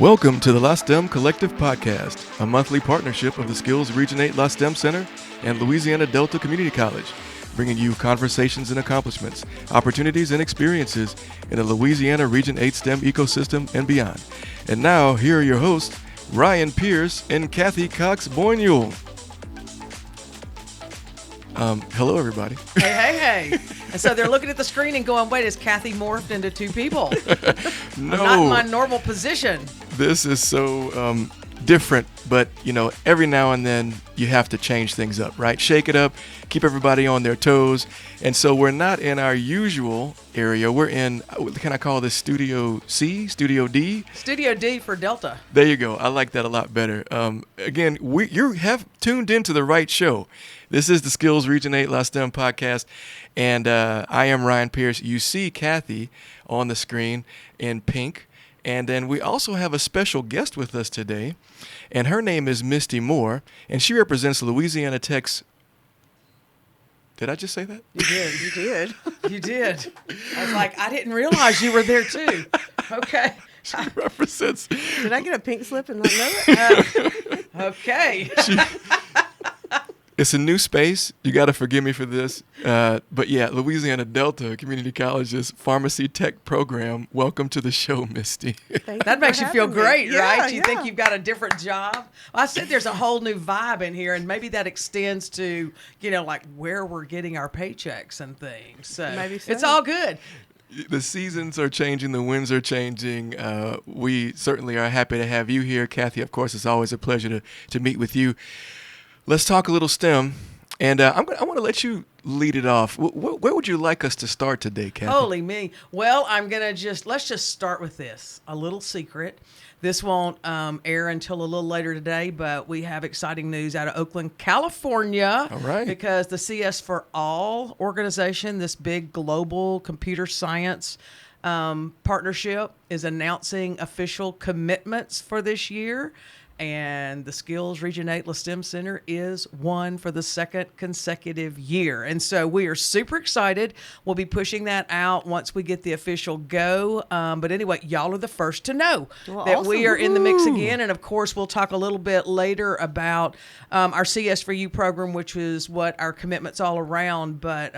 Welcome to the LaSTEM Collective Podcast, a monthly partnership of the SCILS Region 8 LaSTEM Center and Louisiana Delta Community College, bringing you conversations and accomplishments, opportunities and experiences in the Louisiana Region 8 STEM ecosystem and beyond. And now, here are your hosts, Ryan Pierce and Cathi Cox-Boynule. Hello, everybody. Hey. And so they're looking at the screen and going, wait, is Cathi morphed into two people? No. I'm not in my normal position. This is so different, but, every now and then you have to change things up, right? Shake it up, keep everybody on their toes. And so we're not in our usual area. We're in, can I call this Studio C, Studio D? Studio D for Delta. There you go. I like that a lot better. Again, you have tuned into the right show. This is the SCILS Region 8 LaSTEM podcast, and I am Ryan Pierce. You see Cathi on the screen in pink, and then we also have a special guest with us today, and her name is Misty Moore, and she represents Louisiana Tech's. Did I just say that? You did. You did. I was like, I didn't realize you were there too. Okay. She represents. Did I get a pink slip and not know it? Okay. It's a new space. You got to forgive me for this. But yeah, Louisiana Delta Community College's Pharmacy Tech program. Welcome to the show, Misty. That makes you feel great, me. right? Yeah, You think you've got a different job? Well, I said there's a whole new vibe in here, and maybe that extends to, like where we're getting our paychecks and things. So, Maybe so. It's all good. The seasons are changing. The winds are changing. We certainly are happy to have you here. Cathi, of course, it's always a pleasure to meet with you. Let's talk a little STEM, and I want to let you lead it off. Where would you like us to start today, Cathi? Holy me. Well, let's just start with this. A little secret. This won't air until a little later today, but we have exciting news out of Oakland, California. All right. Because the CS for All organization, this big global computer science partnership, is announcing official commitments for this year. And the SCILS Region 8 LaSTEM Center is one for the second consecutive year. And so we are super excited. We'll be pushing that out once we get the official go. But anyway, y'all are the first to know that awesome. we are in the mix again. And of course, we'll talk a little bit later about our CS for You program, which is what our commitment's all around. But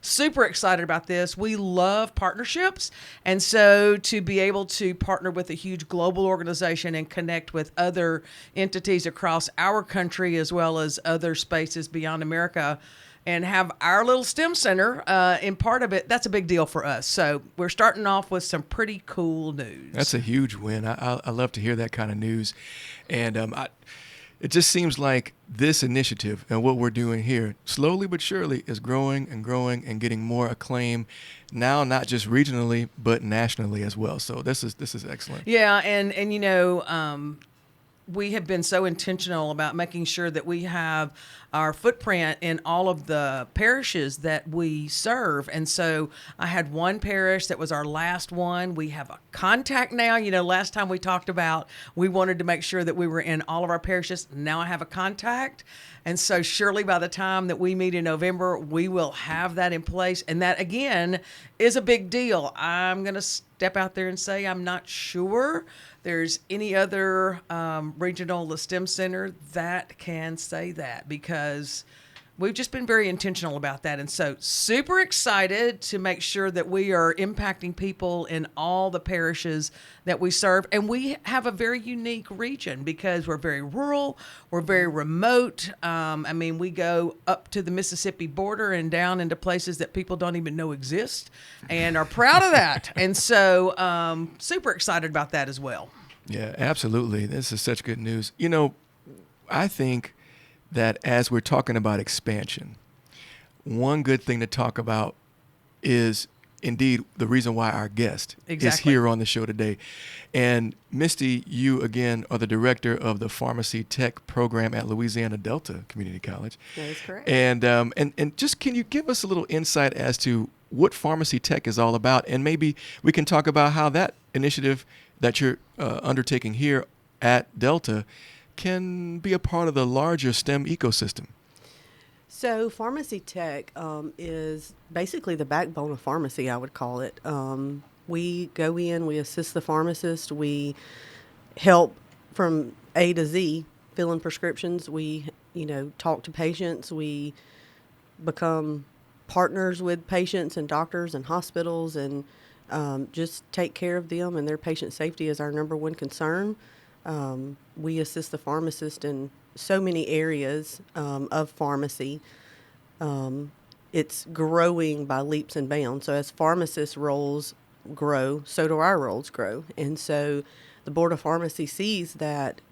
super excited about this. We love partnerships. And so to be able to partner with a huge global organization and connect with other entities across our country as well as other spaces beyond America and have our little STEM center in part of it, that's a big deal for us. So we're starting off with some pretty cool news. That's a huge win. I love to hear that kind of news. And it just seems like this initiative and what we're doing here, slowly but surely, is growing and growing and getting more acclaim now, not just regionally, but nationally as well. So this is excellent. Yeah, and we have been so intentional about making sure that we have our footprint in all of the parishes that we serve. And so I had one parish that was our last one. We have a contact now. Last time we talked about we wanted to make sure that we were in all of our parishes. Now I have a contact. And so surely by the time that we meet in November, we will have that in place. And that, again, is a big deal. I'm going to step out there and say I'm not sure there's any other regional LaSTEM center that can say that, because we've just been very intentional about that. And so super excited to make sure that we are impacting people in all the parishes that we serve. And we have a very unique region because we're very rural, we're very remote. We go up to the Mississippi border and down into places that people don't even know exist and are proud of that. And so super excited about that as well. Yeah, absolutely. This is such good news. I think that as we're talking about expansion, one good thing to talk about is indeed the reason why our guest is here on the show today. And Misty, you again are the director of the Pharmacy Tech program at Louisiana Delta Community College. That is correct. And just can you give us a little insight as to what Pharmacy Tech is all about? And maybe we can talk about how that initiative that you're undertaking here at Delta can be a part of the larger STEM ecosystem. So pharmacy tech is basically the backbone of pharmacy, I would call it. We go in, we assist the pharmacist, we help from A to Z, filling prescriptions. We, talk to patients. We become partners with patients and doctors and hospitals, and just take care of them, and their patient safety is our number one concern. We assist the pharmacist in so many areas of pharmacy. It's growing by leaps and bounds. So as pharmacist roles grow, so do our roles grow. And so the Board of Pharmacy sees that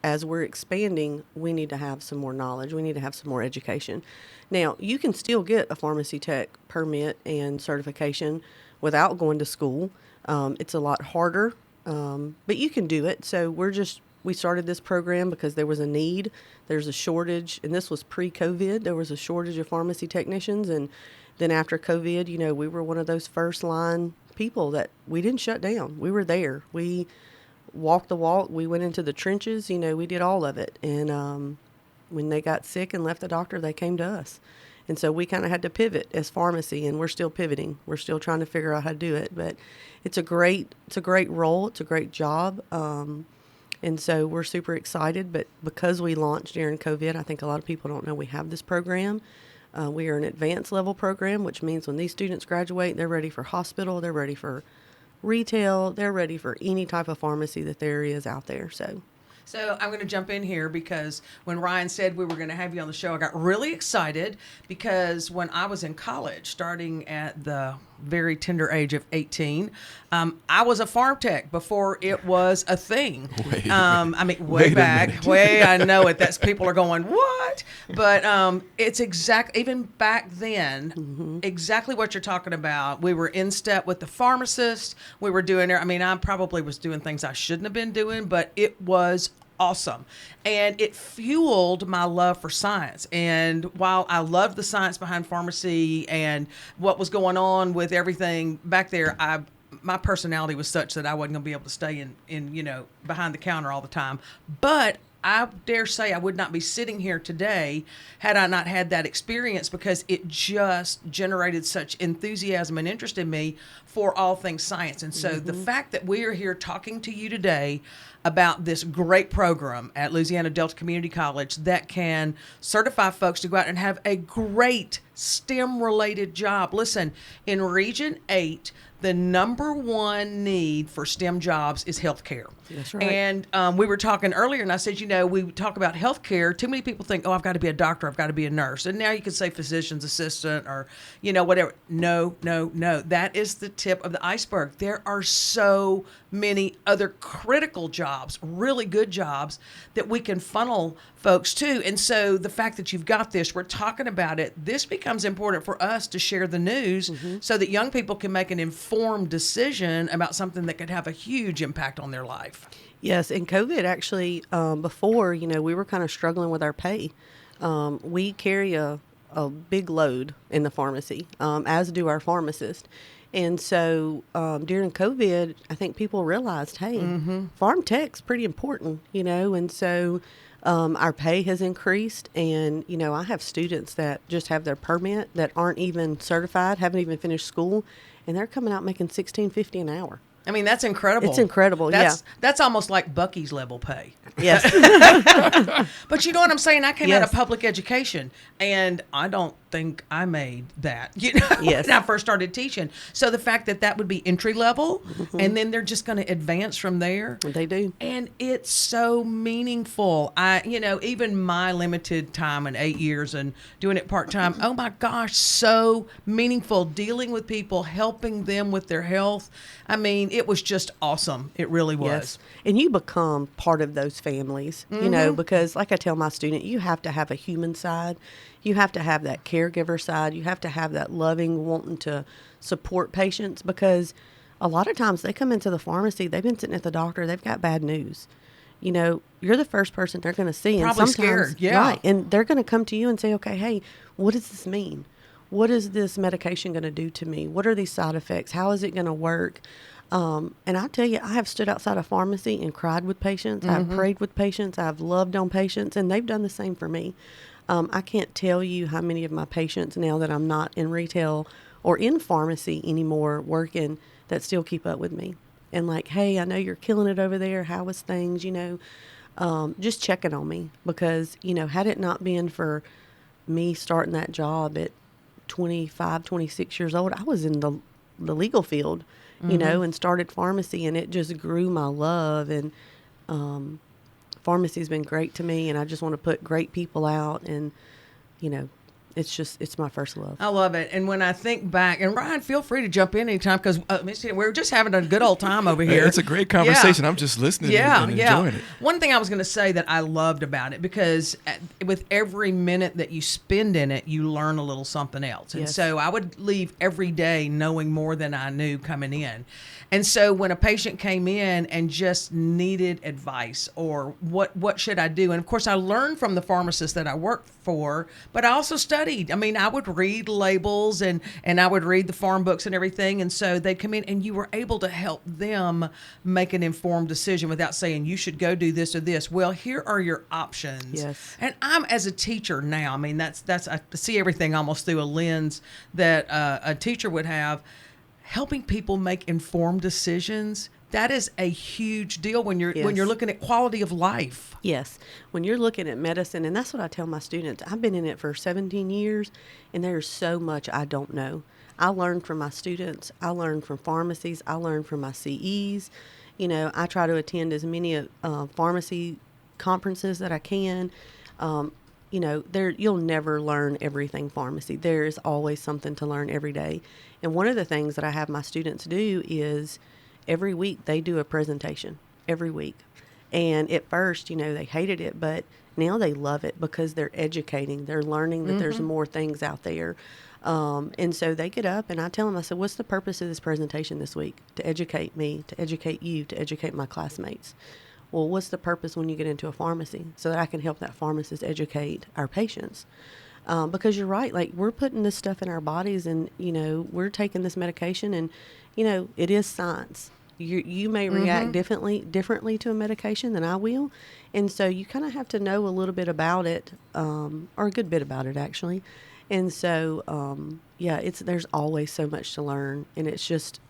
as we're expanding, we need to have some more knowledge. We need to have some more education. Now, you can still get a pharmacy tech permit and certification without going to school. It's a lot harder, but you can do it. So we started this program because there was a need. There's a shortage, and this was pre-COVID. There was a shortage of pharmacy technicians, and then after COVID, we were one of those first-line people that we didn't shut down. We were there. We walked the walk. We went into the trenches. We did all of it. And when they got sick and left the doctor, they came to us. And so we kind of had to pivot as pharmacy, and we're still pivoting. We're still trying to figure out how to do it. But it's a great role. It's a great job. And so we're super excited. But because we launched during COVID, I think a lot of people don't know we have this program. We are an advanced level program, which means when these students graduate, they're ready for hospital, they're ready for retail, they're ready for any type of pharmacy that there is out there. So I'm going to jump in here because when Ryan said we were going to have you on the show, I got really excited because when I was in college, starting at the very tender age of 18, I was a farm tech before it was a thing. Way back. I know it. That's people are going, what? But it's even back then, exactly what you're talking about. We were in step with the pharmacist. We were doing it. I probably was doing things I shouldn't have been doing, but it was awesome. And it fueled my love for science. And while I loved the science behind pharmacy and what was going on with everything back there, my personality was such that I wasn't going to be able to stay in behind the counter all the time. But I dare say I would not be sitting here today had I not had that experience, because it just generated such enthusiasm and interest in me for all things science. And so the fact that we are here talking to you today about this great program at Louisiana Delta Community College that can certify folks to go out and have a great STEM-related job. Listen, in Region 8, the number one need for STEM jobs is healthcare. That's right. And we were talking earlier, and I said, we talk about healthcare. Too many people think, I've got to be a doctor, I've got to be a nurse. And now you can say physician's assistant or, whatever. No. That is the tip of the iceberg. There are so many other critical jobs, really good jobs, that we can funnel folks to. And so the fact that you've got this, we're talking about it, this becomes important for us to share the news so that young people can make an informed decision about something that could have a huge impact on their life. Yes, and COVID actually, before, we were kind of struggling with our pay. We carry a big load in the pharmacy, as do our pharmacists. And so during COVID, I think people realized, hey, farm tech's pretty important, and so our pay has increased. And, I have students that just have their permit that aren't even certified, haven't even finished school, and they're coming out making $16.50 an hour. That's incredible. It's incredible, That's almost like Bucky's level pay. Yes. But you know what I'm saying? I came out Yes. of public education, and I don't think I made that, Yes. when I first started teaching. So the fact that would be entry level, and then they're just going to advance from there. They do. And it's so meaningful. Even my limited time in 8 years and doing it part-time, oh my gosh, so meaningful, dealing with people, helping them with their health. It was just awesome. It really was. Yes. And you become part of those families, because like I tell my student, you have to have a human side. You have to have that caregiver side. You have to have that loving, wanting to support patients, because a lot of times they come into the pharmacy, they've been sitting at the doctor, they've got bad news. You're the first person they're going to see. Probably and scared, yeah. Right. And they're going to come to you and say, okay, hey, what does this mean? What is this medication going to do to me? What are these side effects? How is it going to work? And I tell you, I have stood outside a pharmacy and cried with patients. I've prayed with patients. I've loved on patients, and they've done the same for me. I can't tell you how many of my patients now that I'm not in retail or in pharmacy anymore working that still keep up with me. And like, hey, I know you're killing it over there. How was things, just checking on me because, had it not been for me starting that job at 25, 26 years old, I was in the legal field, and started pharmacy, and it just grew my love. And pharmacy's been great to me, and I just want to put great people out, and it's my first love. I love it. And when I think back, and Ryan, feel free to jump in anytime because we're just having a good old time over here. It's a great conversation. I'm just listening and enjoying it. One thing I was going to say that I loved about it, because with every minute that you spend in it, you learn a little something else. And so I would leave every day knowing more than I knew coming in. And so when a patient came in and just needed advice or what should I do? And of course I learned from the pharmacist that I worked for, but I also studied. I mean, I would read labels and I would read the farm books and everything. And so they'd come in and you were able to help them make an informed decision without saying you should go do this or this. Well, here are your options. Yes. And I'm, as a teacher now, I mean, that's I see everything almost through a lens that a teacher would have. Helping people make informed decisions, that is a huge deal when you're looking at quality of life. Yes. When you're looking at medicine, and that's what I tell my students. I've been in it for 17 years, and there's so much I don't know. I learned from my students. I learned from pharmacies. I learned from my CEs. I try to attend as many pharmacy conferences that I can. You'll never learn everything pharmacy. There is always something to learn every day. And one of the things that I have my students do is every week they do a presentation every week. And at first, they hated it, but now they love it because they're educating. They're learning that there's more things out there. And so they get up and I tell them, I said, what's the purpose of this presentation this week? To educate me, to educate you, to educate my classmates. Well, what's the purpose when you get into a pharmacy? So that I can help that pharmacist educate our patients. Because you're right, like we're putting this stuff in our bodies and, we're taking this medication and, it is science. You may react differently to a medication than I will. And so you kind of have to know a little bit about it, or a good bit about it actually. And so, there's always so much to learn, and it's just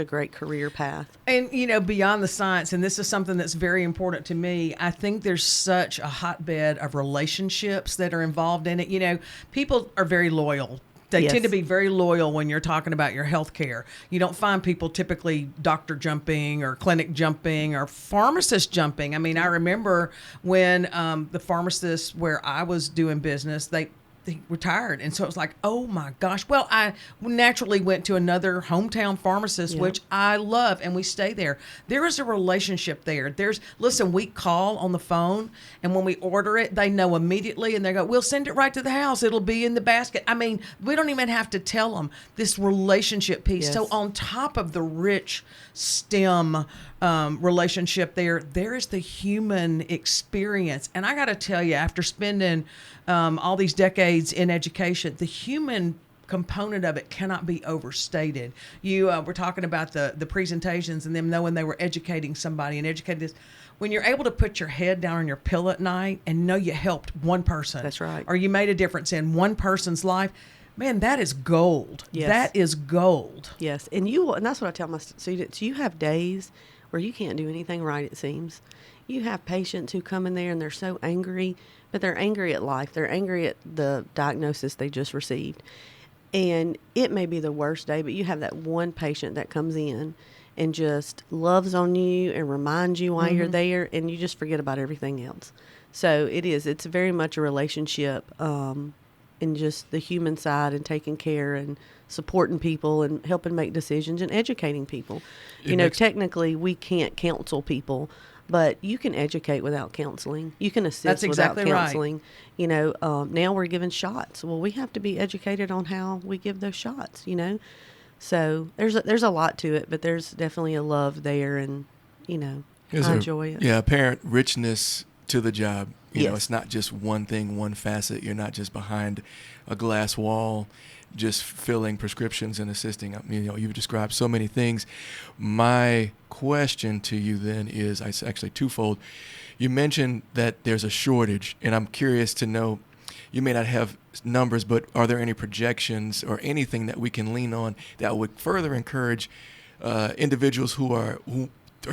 a great career path. And, beyond the science, and this is something that's very important to me, I think there's such a hotbed of relationships that are involved in it. People are very loyal. They tend to be very loyal when you're talking about your health care. You don't find people typically doctor jumping or clinic jumping or pharmacist jumping. I mean, I remember when the pharmacist where I was doing business, they retired. And so it was like, oh my gosh. Well, I naturally went to another hometown pharmacist, which I love, and we stay there. There is a relationship there. Listen, we call on the phone, and when we order it, they know immediately, and they go, we'll send it right to the house. It'll be in the basket. I mean, we don't even have to tell them this relationship piece. So on top of the rich STEM relationship there is the human experience. And I got to tell you, after spending all these decades in education, the human component of it cannot be overstated. You were talking about the presentations and them knowing they were educating somebody and educating this. When you're able to put your head down on your pillow at night and know you helped one person. That's right. Or you made a difference in one person's life, man, that is gold. Yes. That is gold. Yes. And that's what I tell my students. You have days where you can't do anything right, it seems. You have patients who come in there and they're so angry, but they're angry at life. They're angry at the diagnosis they just received. And it may be the worst day, but you have that one patient that comes in and just loves on you and reminds you why you're there, and you just forget about everything else. So it's very much a relationship, and just the human side and taking care and supporting people and helping make decisions and educating people. Technically we can't counsel people, but you can educate without counseling. You can assist without counseling. Right. Now we're giving shots. Well, we have to be educated on how we give those shots, So there's a lot to it, but there's definitely a love there, and, I enjoy it. Yeah, apparent richness to the job. Yes. It's not just one thing, one facet. You're not just behind a glass wall, just filling prescriptions and assisting. You've described so many things. My question to you then is actually twofold. You mentioned that there's a shortage, and I'm curious to know, you may not have numbers, but are there any projections or anything that we can lean on that would further encourage individuals who are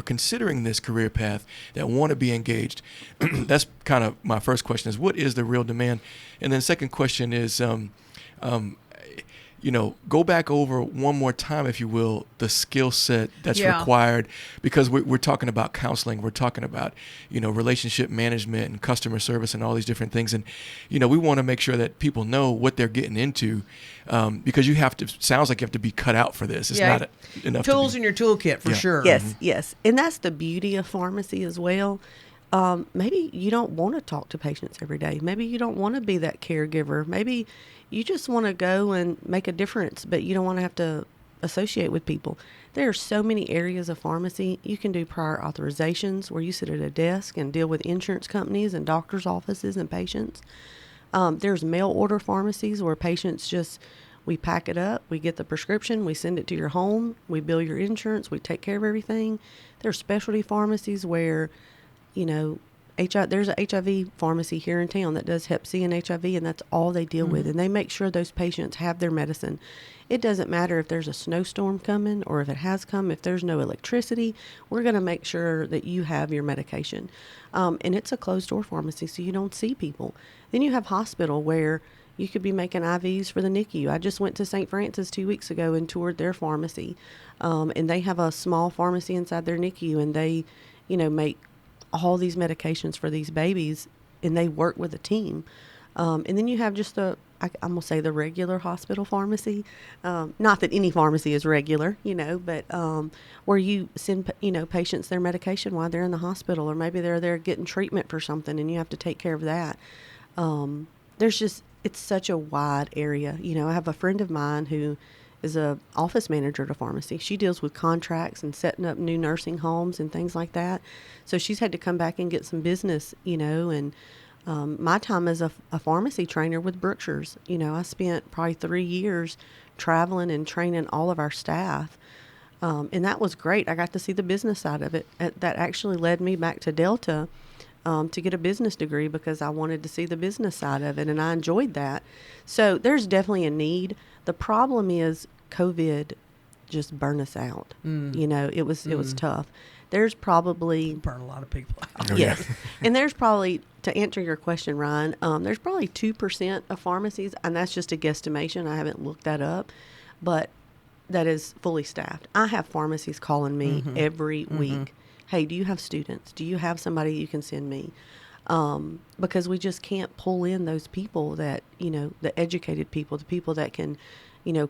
considering this career path, that want to be engaged? That's kind of my first question, is what is the real demand? And then second question is, go back over one more time, if you will, the skill set that's required, because we're talking about counseling, we're talking about, relationship management and customer service and all these different things. And, we want to make sure that people know what they're getting into, because sounds like you have to be cut out for this. It's not enough tools in your toolkit for sure. Yes, yes. And that's the beauty of pharmacy as well. Maybe you don't want to talk to patients every day. Maybe you don't want to be that caregiver. Maybe you just want to go and make a difference, but you don't want to have to associate with people. There are so many areas of pharmacy. You can do prior authorizations where you sit at a desk and deal with insurance companies and doctors' offices and patients. There's mail order pharmacies where patients we pack it up, we get the prescription, we send it to your home, we bill your insurance, we take care of everything. There's specialty pharmacies where, there's a HIV pharmacy here in town that does Hep C and HIV, and that's all they deal with. And they make sure those patients have their medicine. It doesn't matter if there's a snowstorm coming or if it has come. If there's no electricity, we're going to make sure that you have your medication. And it's a closed-door pharmacy, so you don't see people. Then you have hospital where you could be making IVs for the NICU. I just went to St. Francis 2 weeks ago and toured their pharmacy. And they have a small pharmacy inside their NICU, and they, make all these medications for these babies, and they work with a team. And then you have just I'm going to say the regular hospital pharmacy. Not that any pharmacy is regular, but where you send, patients their medication while they're in the hospital, or maybe they're there getting treatment for something and you have to take care of that. It's such a wide area. I have a friend of mine who is a office manager at a pharmacy. She deals with contracts and setting up new nursing homes and things like that. So she's had to come back and get some business, and my time as a pharmacy trainer with Brookshire's, I spent probably 3 years traveling and training all of our staff. And that was great. I got to see the business side of it. That actually led me back to Delta to get a business degree because I wanted to see the business side of it, and I enjoyed that. So there's definitely a need. The problem is COVID just burned us out. It was tough. There's probably burn a lot of people out. Yes. And there's probably, to answer your question, Ryan, there's probably 2% of pharmacies, and that's just a guesstimation. I haven't looked that up, but that is fully staffed. I have pharmacies calling me every week. Hey, do you have students? Do you have somebody you can send me? Because we just can't pull in those people that, the educated people, the people that can,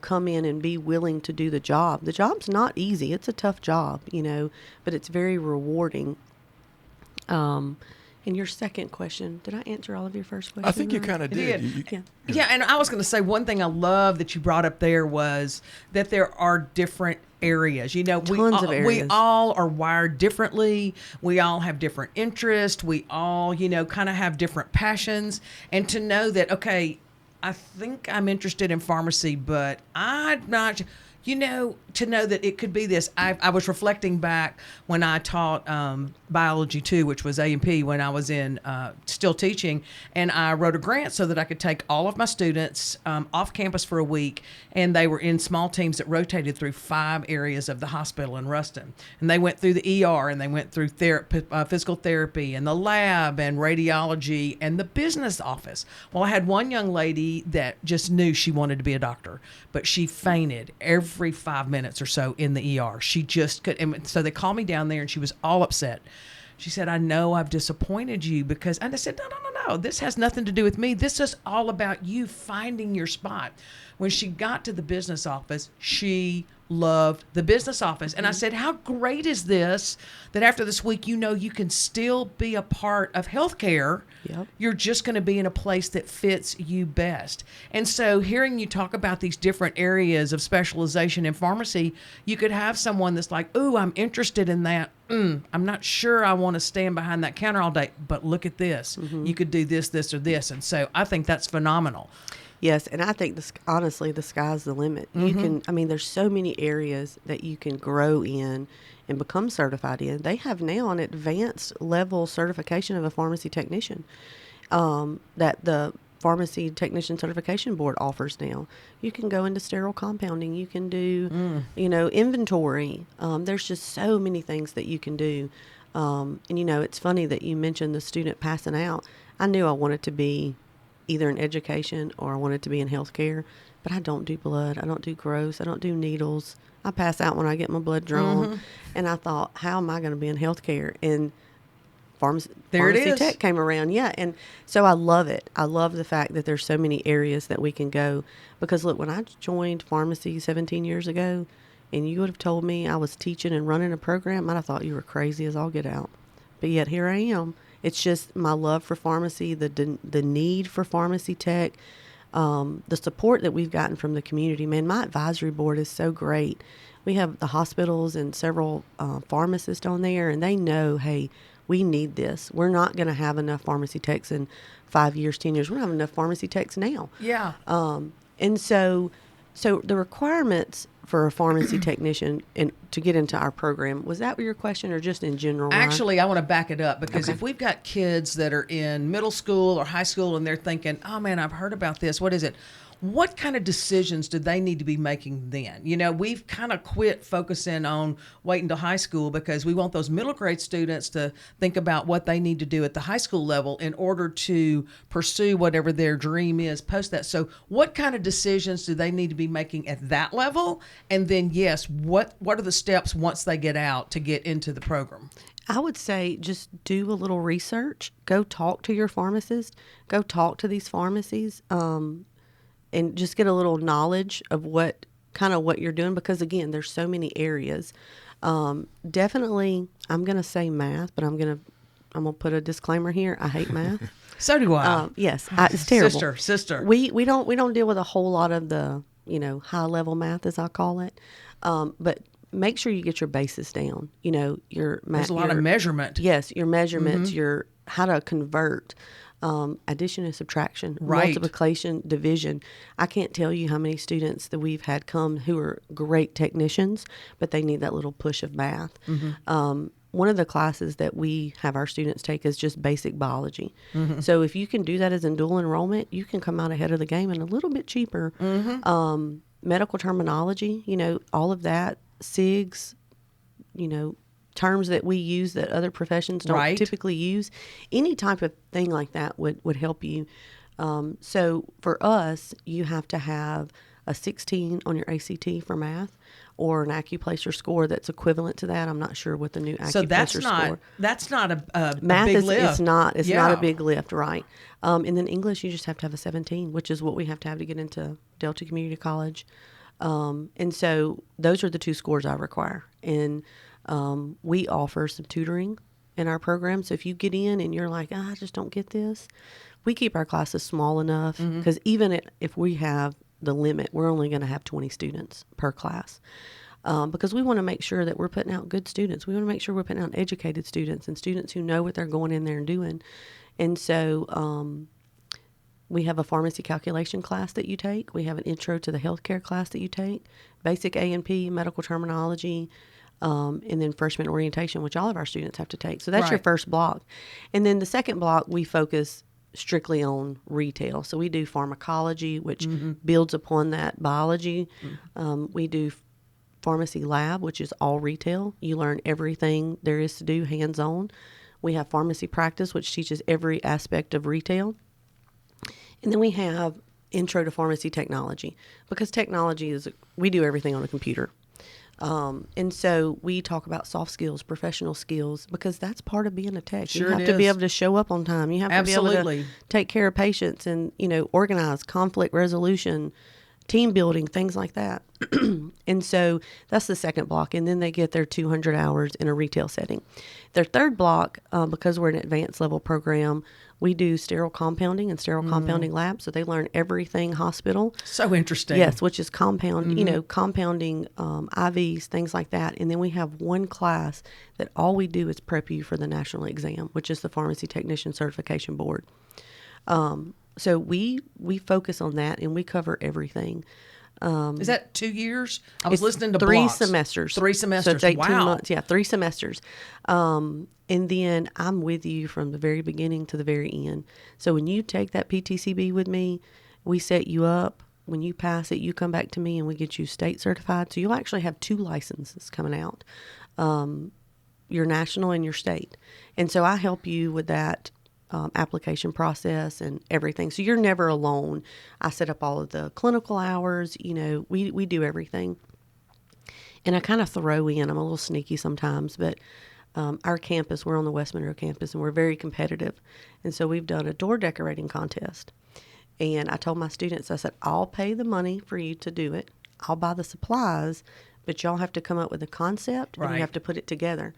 come in and be willing to do the job. The job's not easy. It's a tough job, but it's very rewarding. And your second question, did I answer all of your first questions? I think you kind of did. Yeah, and I was going to say one thing I love that you brought up there was that there are different areas. Tons of areas. We all are wired differently. We all have different interests. We all, kind of have different passions. And to know that, okay, I think I'm interested in pharmacy, but I'm not... to know that it could be this. I was reflecting back when I taught biology 2, which was A&P, when I was in still teaching, and I wrote a grant so that I could take all of my students off campus for a week, and they were in small teams that rotated through 5 areas of the hospital in Ruston. And they went through the ER, and they went through physical therapy, and the lab, and radiology, and the business office. Well, I had one young lady that just knew she wanted to be a doctor, but she fainted every 5 minutes or so in the ER. She just could. And so they called me down there, and she was all upset. She said, I know I've disappointed you because, and I said, no. This has nothing to do with me. This is all about you finding your spot. When she got to the business office, she loved the business office. And I said, how great is this that after this week, you can still be a part of healthcare. Yep. You're just going to be in a place that fits you best. And so hearing you talk about these different areas of specialization in pharmacy, you could have someone that's like, ooh, I'm interested in that. I'm not sure I want to stand behind that counter all day, but look at this. You could do this, this, or this. And so I think that's phenomenal. Yes, and I think honestly, the sky's the limit. You can, there's so many areas that you can grow in and become certified in. They have now an advanced level certification of a pharmacy technician that the Pharmacy Technician Certification Board offers now. You can go into sterile compounding. You can do, inventory. There's just so many things that you can do. And, it's funny that you mentioned the student passing out. I knew I wanted to be either in education or I wanted to be in healthcare, but I don't do blood. I don't do growth. I don't do needles. I pass out when I get my blood drawn. And I thought, how am I going to be in healthcare? And pharmacy tech came around. Yeah. And so I love it. I love the fact that there's so many areas that we can go, because look, when I joined pharmacy 17 years ago and you would have told me I was teaching and running a program, I'd have thought you were crazy as all get out. But yet here I am. It's just my love for pharmacy, the need for pharmacy tech, the support that we've gotten from the community. Man, my advisory board is so great. We have the hospitals and several pharmacists on there, and they know, hey, we need this. We're not going to have enough pharmacy techs in 5 years, 10 years. We're not having enough pharmacy techs now. Yeah. And so the requirements for a pharmacy technician and to get into our program, was that your question or just in general, Ryan? Actually, I want to back it up, because Okay. if we've got kids that are in middle school or high school and they're thinking, oh man, I've heard about this. What is it? What kind of decisions do they need to be making then? We've kind of quit focusing on waiting till high school, because we want those middle grade students to think about what they need to do at the high school level in order to pursue whatever their dream is post that. So what kind of decisions do they need to be making at that level? And then, yes, what are the steps once they get out to get into the program? I would say just do a little research. Go talk to your pharmacist. Go talk to these pharmacies. And just get a little knowledge of what you're doing, because again, there's so many areas. Definitely, I'm going to say math, but I'm going to put a disclaimer here. I hate math. So do I. Yes, it's terrible. Sister. We don't deal with a whole lot of the, high level math, as I call it. But make sure you get your basis down. Your math. There's a lot of measurement. Yes, your measurements, your how to convert. Addition and subtraction, right. Multiplication, division. I can't tell you how many students that we've had come who are great technicians, but they need that little push of math. One of the classes that we have our students take is just basic biology. So if you can do that as in dual enrollment, you can come out ahead of the game and a little bit cheaper. Medical terminology, all of that, SIGs, terms that we use that other professions don't right. typically use. Any type of thing like that would help you. So for us, you have to have a 16 on your ACT for math, or an acuplacer score that's equivalent to that. I'm not sure what the new acuplacer so that's score. That's not a math big is lift. It's not a big lift, right? And then English, you just have to have a 17, which is what we have to get into Delta Community College. And so those are the two scores I require. And we offer some tutoring in our program. So if you get in and you're like, I just don't get this, we keep our classes small enough, because even if we have the limit, we're only going to have 20 students per class, because we want to make sure that we're putting out good students. We want to make sure we're putting out educated students and students who know what they're going in there and doing. And so we have a pharmacy calculation class that you take. We have an intro to the healthcare class that you take, basic A&P, medical terminology, and then freshman orientation, which all of our students have to take. So that's your Right. first block. And then the second block, we focus strictly on retail. So we do pharmacology, which builds upon that biology. We do pharmacy lab, which is all retail. You learn everything there is to do hands-on. We have pharmacy practice, which teaches every aspect of retail. And then we have intro to pharmacy technology, because technology we do everything on a computer. And so we talk about soft skills, professional skills, because that's part of being a tech. Sure You have it to be is. able to show up on time. You have to be able Absolutely. to take care of patients and, organize, conflict resolution, team building, things like that. And so that's the second block. And then they get their 200 hours in a retail setting. Their third block, because we're an advanced level program, we do sterile compounding and sterile compounding labs. So they learn everything hospital. So interesting. Yes, which is compounding IVs, things like that. And then we have one class that all we do is prep you for the national exam, which is the Pharmacy Technician Certification Board. So we focus on that, and we cover everything. Is that 2 years? I was It's listening to three blocks. semesters. 3 semesters. So it's 18 wow. months. Yeah, 3 semesters. And then I'm with you from the very beginning to the very end. So when you take that PTCB with me, we set you up. When you pass it, you come back to me and we get you state certified. So you'll actually have 2 licenses coming out, your national and your state. And so I help you with that application process and everything. So you're never alone. I set up all of the clinical hours. We do everything. And I kind of throw in, I'm a little sneaky sometimes, but our campus, we're on the West Monroe campus, and we're very competitive. And so we've done a door decorating contest. And I told my students, I said, I'll pay the money for you to do it. I'll buy the supplies, but y'all have to come up with a concept and Right. you have to put it together.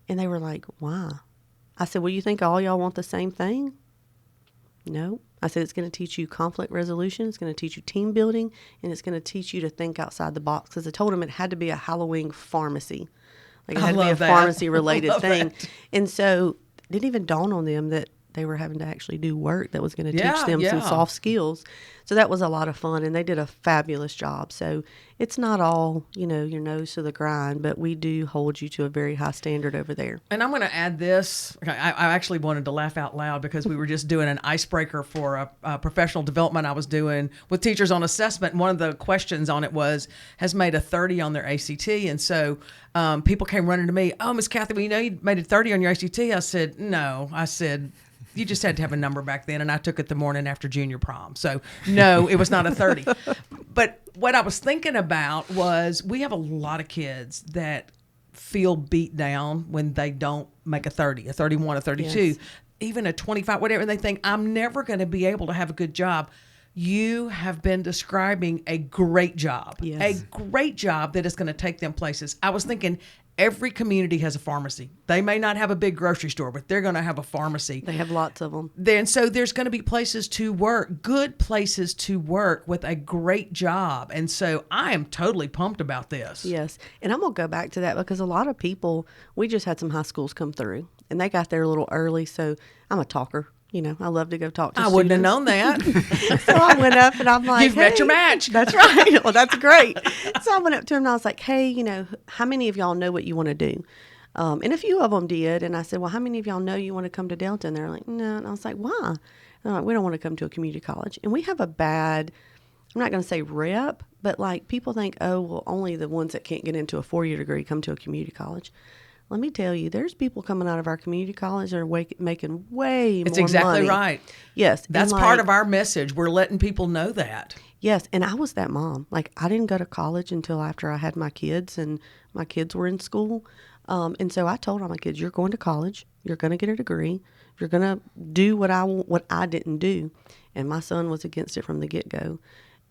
And they were like, why? I said, well, you think all y'all want the same thing? No. I said, it's going to teach you conflict resolution. It's going to teach you team building, and it's going to teach you to think outside the box. Because I told them it had to be a Halloween pharmacy. Like it I had to be a love that. pharmacy related I love thing. that. And so it didn't even dawn on them that they were having to actually do work that was going to Yeah, teach them some yeah. soft skills. So that was a lot of fun, and they did a fabulous job. So it's not all, your nose to the grind, but we do hold you to a very high standard over there. And I'm going to add this. I actually wanted to laugh out loud because we were just doing an icebreaker for a professional development I was doing with teachers on assessment. And one of the questions on it was, has made a 30 on their ACT. And so people came running to me, oh, Miss Cathi, well, you made a 30 on your ACT. I said, no. I said, you just had to have a number back then, and I took it the morning after junior prom. So, no, it was not a 30. But what I was thinking about was we have a lot of kids that feel beat down when they don't make a 30, a 31, a 32, Yes. even a 25, whatever. And they think, I'm never going to be able to have a good job. You have been describing a great job, Yes. a great job that is going to take them places. I was thinking every community has a pharmacy. They may not have a big grocery store, but they're going to have a pharmacy. They have lots of them. So there's going to be places to work, good places to work with a great job. And so I am totally pumped about this. Yes. And I'm going to go back to that because a lot of people, we just had some high schools come through, and they got there a little early. So I'm a talker. I love to go talk to I students. wouldn't have known that. So I went up and I'm like, You've met your match. That's right. Well, that's great. So I went up to him and I was like, hey, how many of y'all know what you want to do? And a few of them did. And I said, well, how many of y'all know you want to come to Delta? And they're like, no. And I was like, why? And they're like, we don't want to come to a community college. And we have a bad, I'm not going to say rep, but like people think, oh, well, only the ones that can't get into a 4-year degree come to a community college. Let me tell you, there's people coming out of our community college that are making way more It's exactly money. right. Yes. That's and part of our message. We're letting people know that. Yes, and I was that mom. Like, I didn't go to college until after I had my kids, and my kids were in school. And so I told all my kids, you're going to college. You're going to get a degree. You're going to do what I didn't do. And my son was against it from the get-go.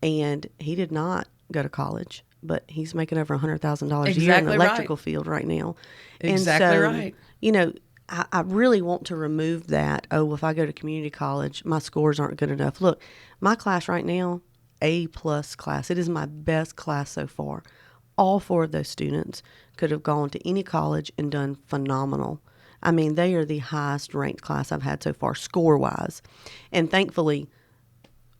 And he did not go to college, but he's making over $100,000 a year in Exactly the right. electrical field right now. Exactly and so, right. I really want to remove that, oh, if I go to community college, my scores aren't good enough. Look, my class right now, A+ class. It is my best class so far. All 4 of those students could have gone to any college and done phenomenal. I mean, they are the highest ranked class I've had so far, score-wise. And thankfully,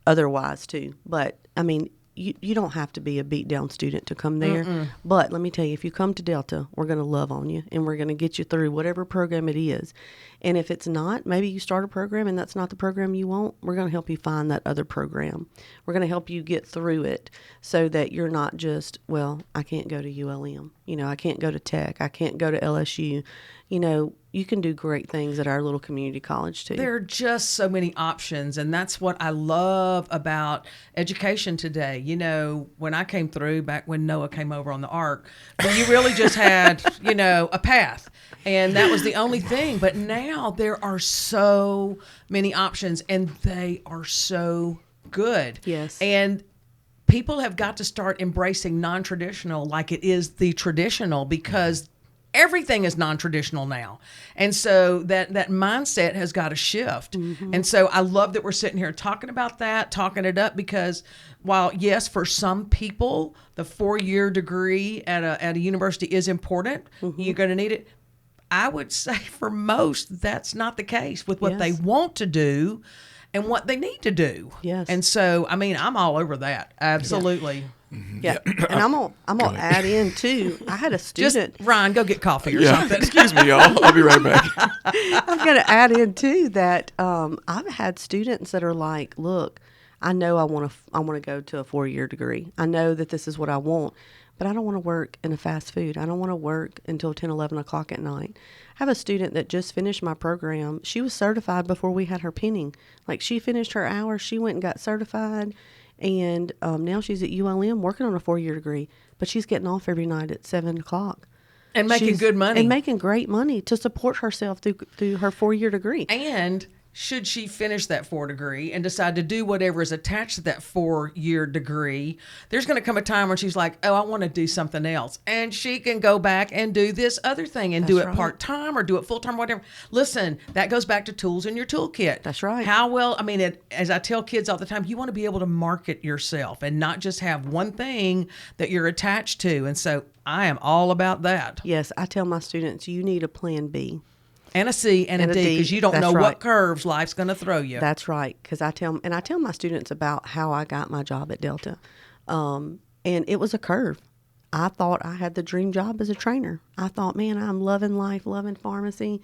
otherwise too. But, I mean, you don't have to be a beat down student to come there. Mm-mm. But let me tell you, if you come to Delta, we're going to love on you and we're going to get you through whatever program it is. And if it's not, maybe you start a program and that's not the program you want, we're going to help you find that other program. We're going to help you get through it so that you're not just, well, I can't go to ULM. I can't go to Tech. I can't go to LSU. You can do great things at our little community college too. There are just so many options, and that's what I love about education today. When I came through, back when Noah came over on the ark, you really just had, a path, and that was the only thing. But now there are so many options, and they are so good. Yes. And people have got to start embracing non-traditional like it is the traditional, because everything is non-traditional now. And so that mindset has got to shift. Mm-hmm. And so I love that we're sitting here talking about that, talking it up, because while, yes, for some people, the 4-year degree at a university is important, mm-hmm. you're going to need it. I would say for most, that's not the case with what Yes. they want to do. and what they need to do. Yes. And so, I mean, I'm all over that. Absolutely. Yeah. And I'm gonna add in too. I had a Just, student. Ryan, go get coffee or Yeah. something. Excuse me, y'all. I'll be right back. I'm gonna add in too that I've had students that are like, look, I know I want to go to a 4-year degree. I know that this is what I want, but I don't want to work in a fast food. I don't want to work until 10, 11 o'clock at night. I have a student that just finished my program. She was certified before we had her pinning. Like, she finished her hours, she went and got certified, and now she's at ULM working on a 4-year degree, but she's getting off every night at 7 o'clock. And making good money. And making great money to support herself through her 4-year degree. And should she finish that 4 degree and decide to do whatever is attached to that 4-year degree, there's going to come a time when she's like, oh, I want to do something else. And she can go back and do this other thing and do it part-time or do it full-time, whatever. Listen, that goes back to tools in your toolkit. That's right. How well, I mean, as I tell kids all the time, you want to be able to market yourself and not just have one thing that you're attached to. And so I am all about that. Yes, I tell my students, you need a plan B. And a C and a D, because you don't know what curves life's going to throw you. That's right. Because I tell my students about how I got my job at Delta, and it was a curve. I thought I had the dream job as a trainer. I thought, man, I'm loving life, loving pharmacy.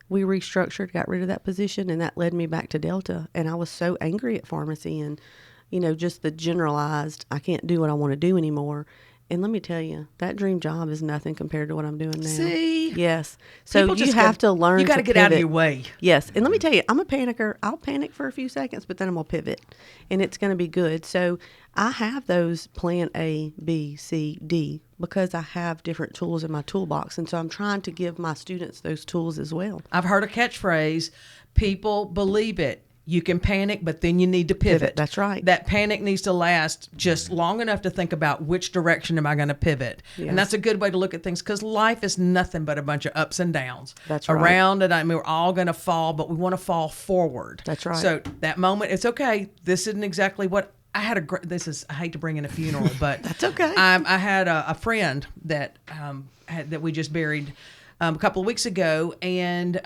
We restructured, got rid of that position, and that led me back to Delta. And I was so angry at pharmacy and, just the generalized, I can't do what I want to do anymore. And let me tell you, that dream job is nothing compared to what I'm doing now. See? Yes. So People you have to learn. You got to get out of your way. Yes. And let me tell you, I'm a panicker. I'll panic for a few seconds, but then I'm going to pivot. And it's going to be good. So I have those plan A, B, C, D, because I have different tools in my toolbox. And so I'm trying to give my students those tools as well. I've heard a catchphrase, people believe it. You can panic, but then you need to pivot. That's right. That panic needs to last just long enough to think about which direction am I going to pivot. Yes. And that's a good way to look at things, because life is nothing but a bunch of ups and downs. That's right. Around it, I mean, we're all going to fall, but we want to fall forward. That's right. So that moment, it's okay. This isn't exactly what I had I hate to bring in a funeral, but That's okay. I had a friend that that we just buried a couple of weeks ago, and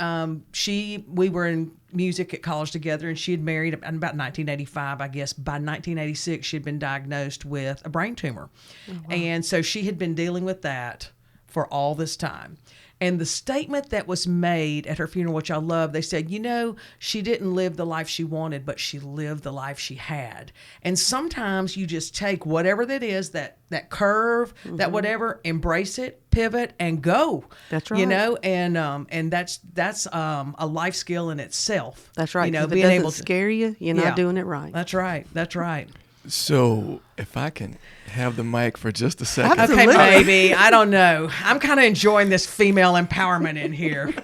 we were in music at college together, and she had married in about 1985, I guess. By 1986, she had been diagnosed with a brain tumor. Oh, wow. And so she had been dealing with that for all this time. And the statement that was made at her funeral, which I love, they said, she didn't live the life she wanted, but she lived the life she had. And sometimes you just take whatever that is, that curve, that whatever, embrace it, pivot, and go. That's right. And that's a life skill in itself. That's right. If being it doesn't able to scare you, you're not doing it right. That's right. That's right. So, if I can have the mic for just a second. Absolutely. Okay, baby. I don't know. I'm kind of enjoying this female empowerment in here.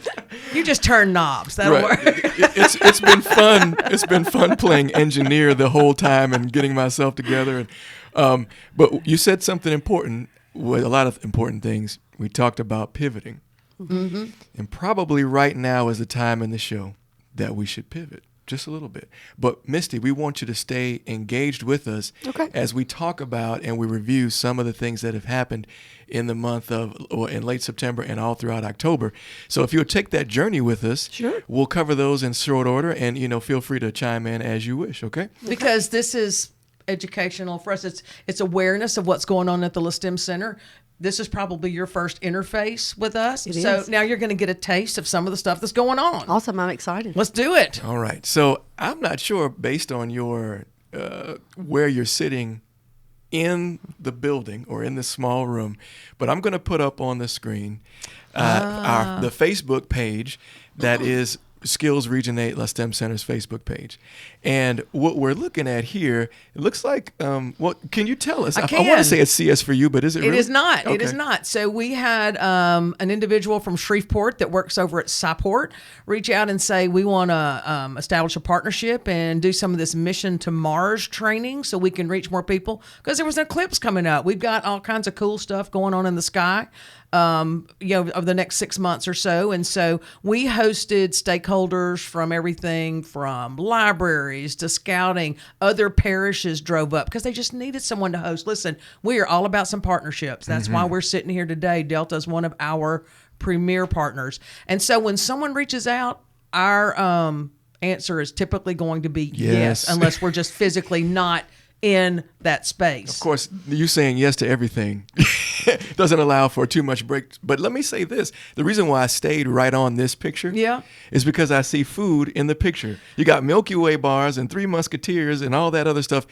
You just turn knobs. That'll work. It's been fun. It's been fun playing engineer the whole time and getting myself together. And but you said something important. With a lot of important things. We talked about pivoting, and probably right now is the time in the show that we should pivot. Just a little bit. But Misty, we want you to stay engaged with us as we talk about and we review some of the things that have happened in the month of, or in late September and all throughout October. So if you'll take that journey with us, sure, we'll cover those in short order, and feel free to chime in as you wish, okay? Because this is educational for us. It's awareness of what's going on at the LaSTEM Center. This is probably your first interface with us. So now you're going to get a taste of some of the stuff that's going on. Awesome. I'm excited. Let's do it. All right. So I'm not sure, based on your where you're sitting in the building or in this small room, but I'm going to put up on the screen the Facebook page that is SCILS Region 8 LaSTEM Center's Facebook page. And what we're looking at here, it looks like, what can you tell us? I want to say it's CS for you, but is it really? It is not. Okay. It is not. So we had an individual from Shreveport that works over at Sea Perch reach out and say, we want to establish a partnership and do some of this mission to Mars training so we can reach more people, because there was an eclipse coming up. We've got all kinds of cool stuff going on in the sky. Over the next 6 months or so. And so we hosted stakeholders from everything from libraries to scouting. Other parishes drove up because they just needed someone to host. Listen, we are all about some partnerships. That's why we're sitting here today. Delta is one of our premier partners. And so when someone reaches out, our answer is typically going to be Yes. yes, unless we're just physically not in that space. Of course, you saying yes to everything doesn't allow for too much break. But let me say this. The reason why I stayed right on this picture Yeah. is because I see food in the picture. You got Milky Way bars and Three Musketeers and all that other stuff.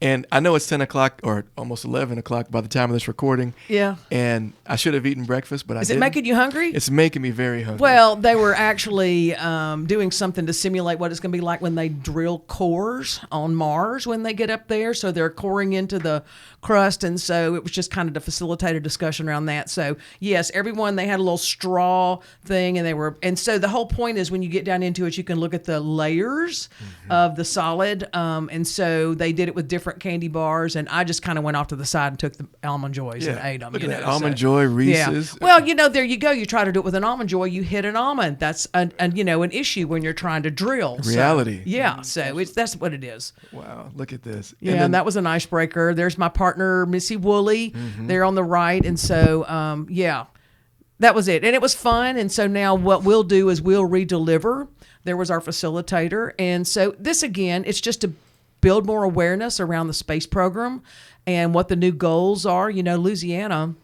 And I know it's 10 o'clock or almost 11 o'clock by the time of this recording. Yeah. And I should have eaten breakfast, but I Is didn't. it making you hungry? It's making me very hungry. Well, they were actually doing something to simulate what it's going to be like when they drill cores on Mars when they get up there. So they're coring into the crust. And so it was just kind of to facilitate a discussion around that. So, yes, everyone, they had a little straw thing. And so the whole point is when you get down into it, you can look at the layers of the solid. And so they did it with different candy bars. And I just kind of went off to the side and took the Almond Joys and ate them. Look at that. Almond Joy, Reese's. Yeah. Well, there you go. You try to do it with an Almond Joy, you hit an almond. That's an issue when you're trying to drill. Reality. So, yeah. So that's what it is. Wow. Look at this. Yeah. And that was an icebreaker. There's my partner, Missy Woolley. There on the right. And so, that was it. And it was fun. And so now what we'll do is we'll redeliver. There was our facilitator. And so this, again, it's just to build more awareness around the space program and what the new goals are. Louisiana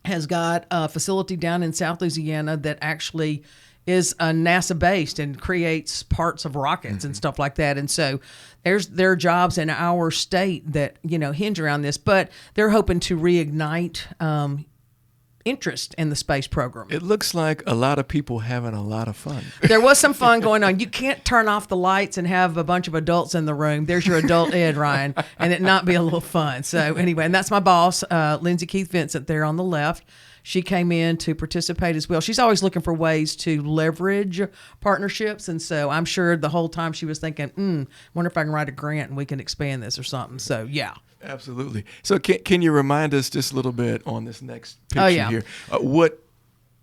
has got a facility down in South Louisiana that actually is NASA based and creates parts of rockets and stuff like that. And so there are jobs in our state that, hinge around this, but they're hoping to reignite interest in the space program. It looks like a lot of people having a lot of fun. There was some fun going on. You can't turn off the lights and have a bunch of adults in the room. There's your adult ed, Ryan, and it not be a little fun. So anyway, and that's my boss, Lindsay Keith Vincent, there on the left. She came in to participate as well. She's always looking for ways to leverage partnerships. And so I'm sure the whole time she was thinking, wonder if I can write a grant and we can expand this or something. So, yeah. Absolutely. So can you remind us just a little bit on this next picture here? What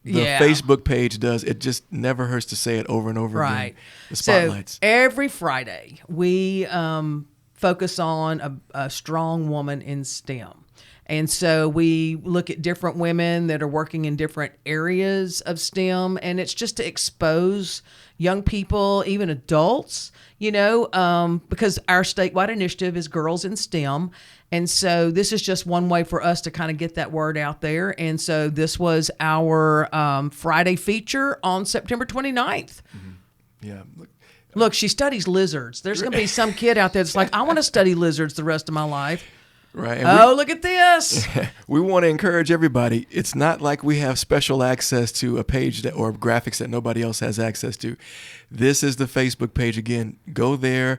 the Facebook page does, it just never hurts to say it over and over again. The spotlights. So every Friday, we focus on a strong woman in STEM. And so we look at different women that are working in different areas of STEM, and it's just to expose young people, even adults, because our statewide initiative is Girls in STEM. And so this is just one way for us to kind of get that word out there. And so this was our Friday feature on September 29th. Yeah. Look, she studies lizards. There's going to be some kid out there that's like, I want to study lizards the rest of my life. Right. Look at this. We want to encourage everybody. It's not like we have special access to a page or graphics that nobody else has access to. This is the Facebook page. Again, go there,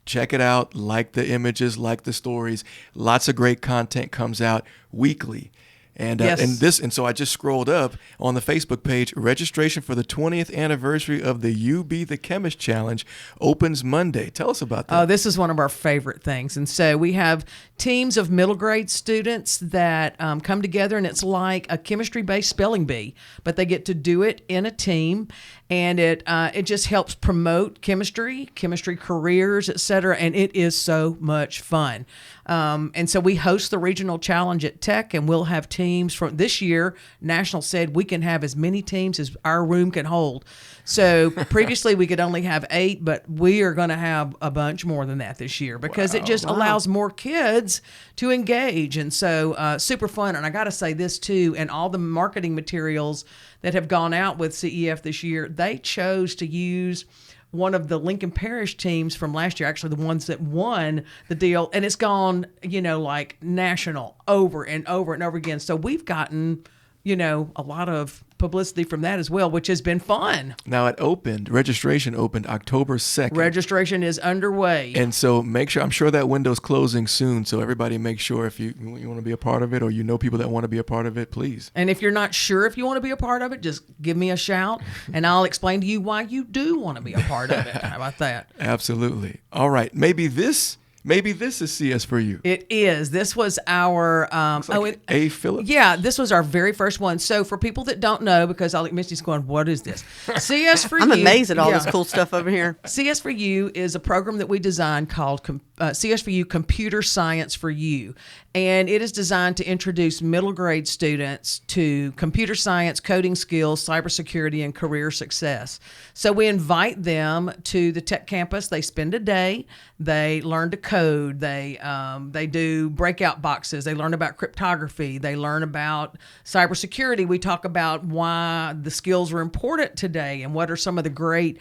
check it out, like the images, like the stories. Lots of great content comes out weekly. And and so I just scrolled up on the Facebook page. Registration for the 20th anniversary of the You Be the Chemist Challenge opens Monday. Tell us about that. Oh, this is one of our favorite things. And so we have teams of middle grade students that come together, and it's like a chemistry-based spelling bee, but they get to do it in a team. And it just helps promote chemistry careers, et cetera. And it is so much fun. And so we host the regional challenge at Tech, and we'll have teams from this year. National said we can have as many teams as our room can hold. So previously we could only have 8, but we are going to have a bunch more than that this year because it just allows more kids to engage. And so super fun. And I got to say this too, and all the marketing materials that have gone out with CEF this year, they chose to use one of the Lincoln Parish teams from last year, actually the ones that won the deal, and it's gone, like national over and over and over again. So we've gotten, a lot of publicity from that as well, which has been fun. Now registration opened October 2nd. Registration is underway. And so make sure, I'm sure that window's closing soon. So everybody make sure if you want to be a part of it or people that want to be a part of it, please. And if you're not sure if you want to be a part of it, just give me a shout and I'll explain to you why you do want to be a part of it. How about that? Absolutely. All right. Maybe this Maybe this is CS for you. It is. This was our A. Phillips. Yeah, this was our very first one. So for people that don't know, because Misty's going, what is this? CS for I'm You. amazed at all Yeah. this cool stuff over here. CS for You is a program that we designed called CS for You Computer Science for You. And it is designed to introduce middle grade students to computer science, coding skills, cybersecurity, and career success. So we invite them to the tech campus. They spend a day. They learn to code. They do breakout boxes. They learn about cryptography. They learn about cybersecurity. We talk about why the skills are important today and what are some of the great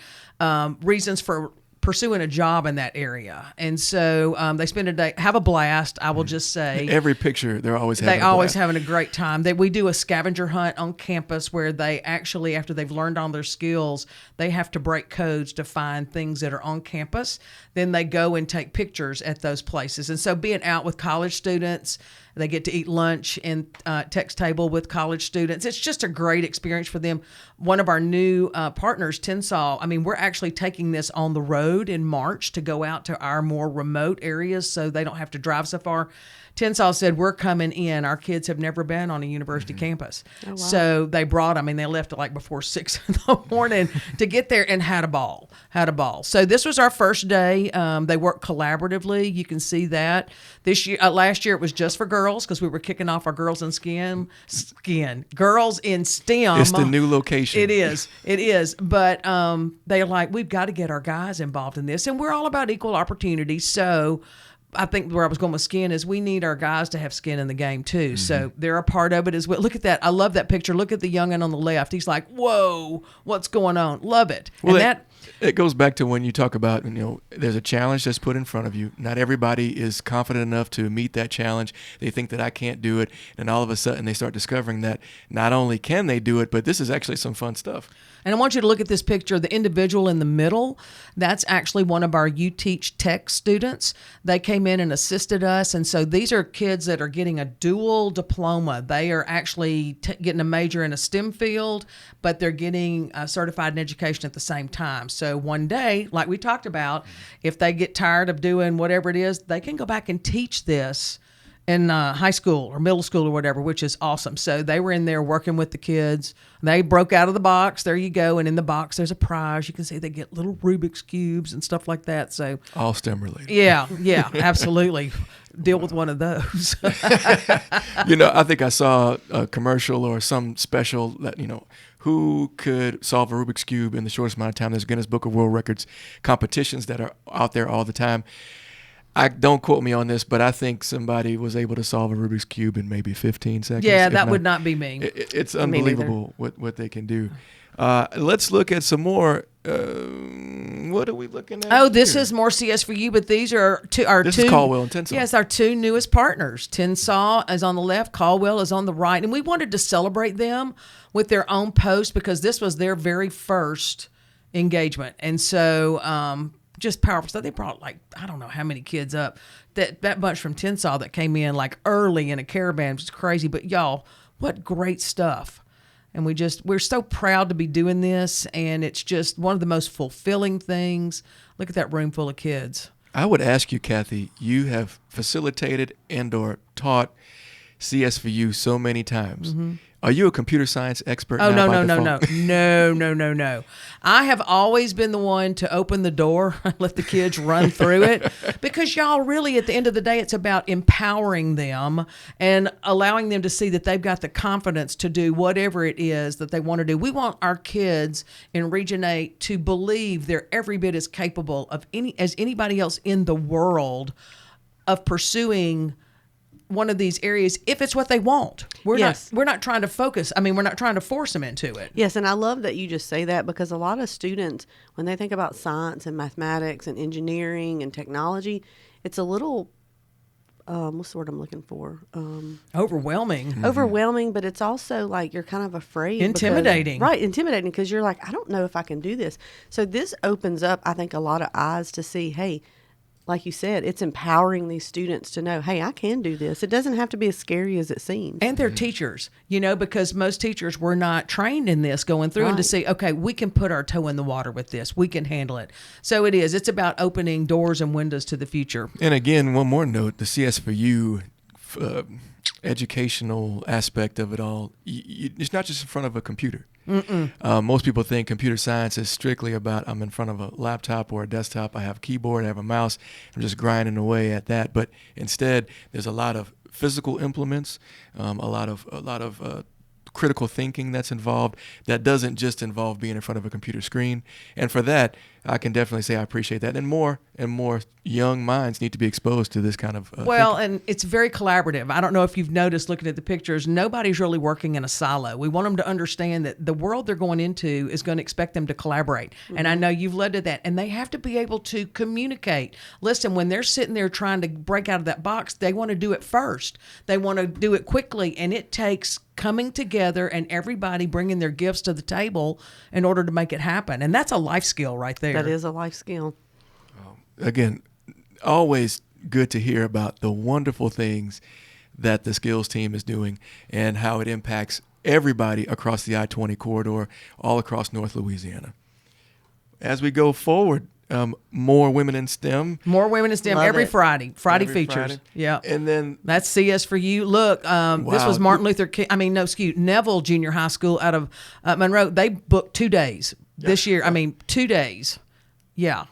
reasons for pursuing a job in that area. And so they spend a day, have a blast. I will just say Every picture, they're always having having a great time. We do a scavenger hunt on campus where they actually, after they've learned all their skills, they have to break codes to find things that are on campus. Then they go and take pictures at those places. And so being out with college students, they get to eat lunch in Tech's table with college students. It's just a great experience for them. One of our new partners, Tinsall, we're actually taking this on the road in March to go out to our more remote areas so they don't have to drive so far. Tinsall said, we're coming in. Our kids have never been on a university campus. Oh, wow. So they brought them, and they left like before 6 in the morning to get there and had a ball. So this was our first day. They worked collaboratively. You can see that. Last year it was just for girls because we were kicking off our Girls in Girls in STEM. It's the new location. It is. But they're like, we've got to get our guys involved in this. And we're all about equal opportunity. So I think where I was going with skin is we need our guys to have skin in the game too. Mm-hmm. So they're a part of it as well. Look at that. I love that picture. Look at the youngin' on the left. He's like, whoa, what's going on? Love it. Well, and it goes back to when you talk about, there's a challenge that's put in front of you. Not everybody is confident enough to meet that challenge. They think that I can't do it. And all of a sudden they start discovering that not only can they do it, but this is actually some fun stuff. And I want you to look at this picture. The individual in the middle, that's actually one of our You Teach Tech students. They came in and assisted us. And so these are kids that are getting a dual diploma. They are actually getting a major in a STEM field, but they're getting certified in education at the same time. So one day, like we talked about, if they get tired of doing whatever it is, they can go back and teach this in high school or middle school or whatever, which is awesome. So they were in there working with the kids. They broke out of the box. There you go. And in the box, there's a prize. You can see they get little Rubik's Cubes and stuff like that. So all STEM related. Yeah, absolutely. Deal with one of those. I think I saw a commercial or some special that, who could solve a Rubik's Cube in the shortest amount of time. There's Guinness Book of World Records competitions that are out there all the time. Don't quote me on this, but I think somebody was able to solve a Rubik's Cube in maybe 15 seconds. Yeah, that would not be me. It's unbelievable what they can do. Let's look at some more. What are we looking at? Oh, this is more CS for You, but these are This is Caldwell and Tinsall. Yes, our two newest partners. Tinsall is on the left, Caldwell is on the right. And we wanted to celebrate them with their own post because this was their very first engagement. And so just powerful stuff. They brought I don't know how many kids up. That bunch from Tinsall that came in early in a caravan was crazy. But y'all, what great stuff. And we're so proud to be doing this. And it's just one of the most fulfilling things. Look at that room full of kids. I would ask you, Cathi, you have facilitated and or taught CS for You so many times. Mm-hmm. Are you a computer science expert? Oh, now no. No. I have always been the one to open the door and let the kids run through it because y'all really, at the end of the day, it's about empowering them and allowing them to see that they've got the confidence to do whatever it is that they want to do. We want our kids in Region 8 to believe they're every bit as capable as anybody else in the world of pursuing one of these areas if it's what they want. We're not trying to focus. We're not trying to force them into it. Yes, and I love that you just say that because a lot of students, when they think about science and mathematics and engineering and technology, it's a little, what's the word I'm looking for? Overwhelming. Mm-hmm. Overwhelming, but it's also you're kind of afraid. Intimidating. Intimidating because you're I don't know if I can do this. So this opens up, I think, a lot of eyes to see, hey, like you said, it's empowering these students to know, hey, I can do this. It doesn't have to be as scary as it seems. And their teachers, because most teachers were not trained in this going through and to see, okay, we can put our toe in the water with this. We can handle it. So it's about opening doors and windows to the future. And again, one more note, the CS for You educational aspect of it all, it's not just in front of a computer. Most people think computer science is strictly about I'm in front of a laptop or a desktop, I have a keyboard, I have a mouse, I'm just grinding away at that. But instead, there's a lot of physical implements, a lot of critical thinking that's involved that doesn't just involve being in front of a computer screen. And for that, I can definitely say I appreciate that. And more young minds need to be exposed to this kind of thinking. And it's very collaborative. I don't know if you've noticed looking at the pictures, nobody's really working in a silo. We want them to understand that the world they're going into is going to expect them to collaborate. And I know you've led to that. And they have to be able to communicate. Listen, when they're sitting there trying to break out of that box, they want to do it first. They want to do it quickly. And it takes coming together and everybody bringing their gifts to the table in order to make it happen. And that's a life skill right there. That is a life skill. Again, always good to hear about the wonderful things that the SCILS team is doing and how it impacts everybody across the I-20 corridor, all across North Louisiana. As we go forward, more women in STEM. More women in STEM Love every it. Friday. Every features. Friday. Yeah. And then That's CS for You. Look, this was Martin Luther King. Neville Junior High School out of Monroe. They booked 2 days this year. 2 days. Yeah.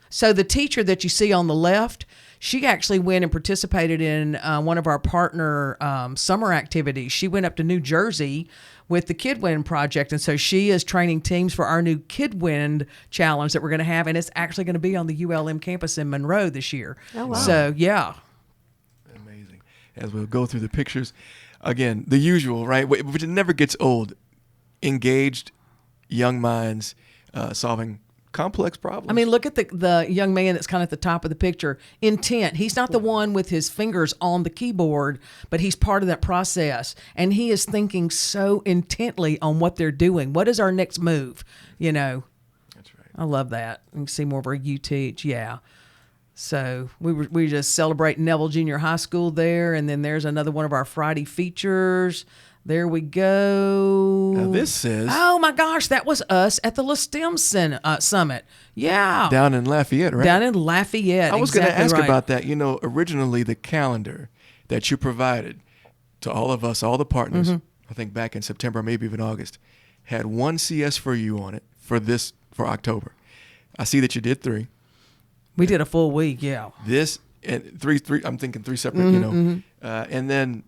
So the teacher that you see on the left, she actually went and participated in one of our partner summer activities. She went up to New Jersey with the KidWin project. And so she is training teams for our new KidWin challenge that we're going to have. And it's actually going to be on the ULM campus in Monroe this year. Oh, wow. So, yeah. amazing. As we'll go through the pictures, again, the usual, right? Which it never gets old. Engaged young minds solving complex problems. Look at the young man that's kind of at the top of the picture. Intent. He's not the one with his fingers on the keyboard, but he's part of that process. And he is thinking so intently on what they're doing. What is our next move? That's right. I love that. You can see more of our You Teach. Yeah. So we just celebrate Neville Junior High School there. And then there's another one of our Friday features. There we go. Now this says... Oh, my gosh. That was us at the LaSTEM Summit. Yeah. Down in Lafayette, right? Down in Lafayette. I was going to ask right. about that. Originally the calendar that you provided to all of us, all the partners, I think back in September, maybe even August, had one CS for You on it for October. I see that you did 3. We did a full week, yeah. This and three. I'm thinking 3 separate, and then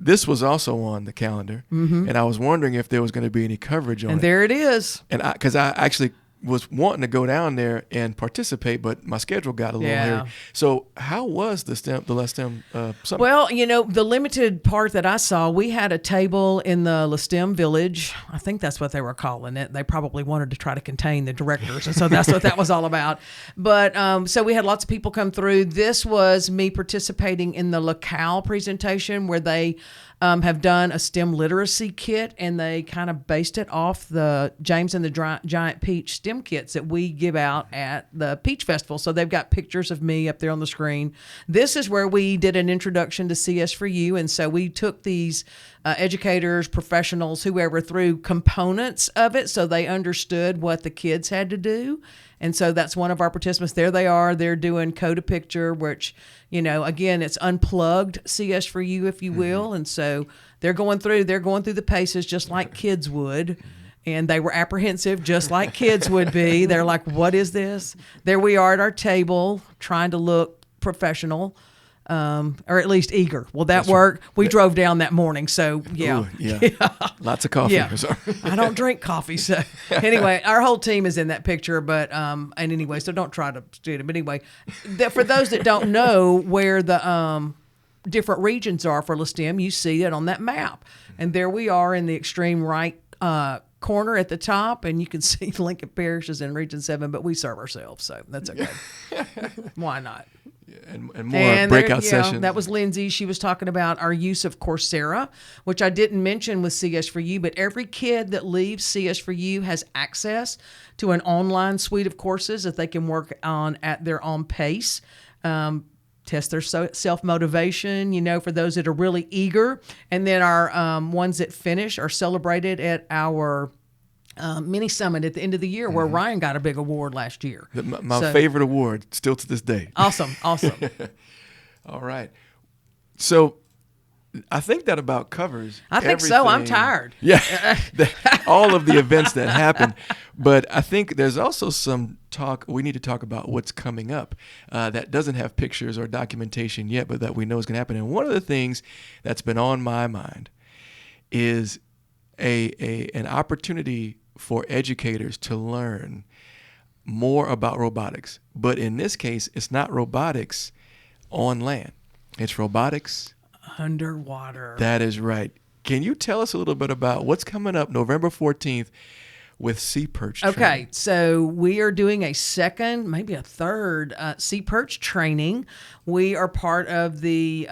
this was also on the calendar, and I was wondering if there was going to be any coverage on it. And there it is. And because I actually was wanting to go down there and participate, but my schedule got a little hairy. So how was the LaSTEM Summit? Well, the limited part that I saw, we had a table in the LaSTEM Village. I think that's what they were calling it. They probably wanted to try to contain the directors, and so that's what that was all about. But so we had lots of people come through. This was me participating in the locale presentation where they have done a STEM literacy kit, and they kind of based it off the James and the Giant Peach STEM kits that we give out at the Peach Festival. So they've got pictures of me up there on the screen. This is where we did an introduction to CS for You, and so we took these educators, professionals, whoever, through components of it so they understood what the kids had to do. And so that's one of our participants. There they are. They're doing Code a Picture, which, again, it's unplugged CS for You, if you will. And so they're going through the paces just like kids would. And they were apprehensive just like kids would be. They're like, what is this? There we are at our table trying to look professional. Or at least eager. Well, that worked. We drove down that morning, so yeah. Ooh, yeah. Lots of coffee. Yeah. I don't drink coffee, so anyway, our whole team is in that picture. But and anyway, so don't try to do it. But anyway, for those that don't know where the different regions are for LaSTEM, you see it on that map, and there we are in the extreme right corner at the top, and you can see Lincoln Parish is in Region 7, but we serve ourselves, so that's okay. Why not? And more breakout sessions. That was Lindsay. She was talking about our use of Coursera, which I didn't mention with CS for You, but every kid that leaves CS for You has access to an online suite of courses that they can work on at their own pace. test their self-motivation, for those that are really eager. And then our ones that finish are celebrated at our mini summit at the end of the year, where Ryan got a big award last year. My favorite award, still to this day. Awesome. All right. So I think that about covers I think so. I'm everything. tired. Yeah, all of the events that happened. But I think there's also some talk. We need to talk about what's coming up that doesn't have pictures or documentation yet, but that we know is going to happen. And one of the things that's been on my mind is an opportunity for educators to learn more about robotics. But in this case, it's not robotics on land. It's robotics underwater. That is right. Can you tell us a little bit about what's coming up November 14th with Sea Perch training? Okay, so we are doing a second, maybe a third Sea Perch training. We are part of the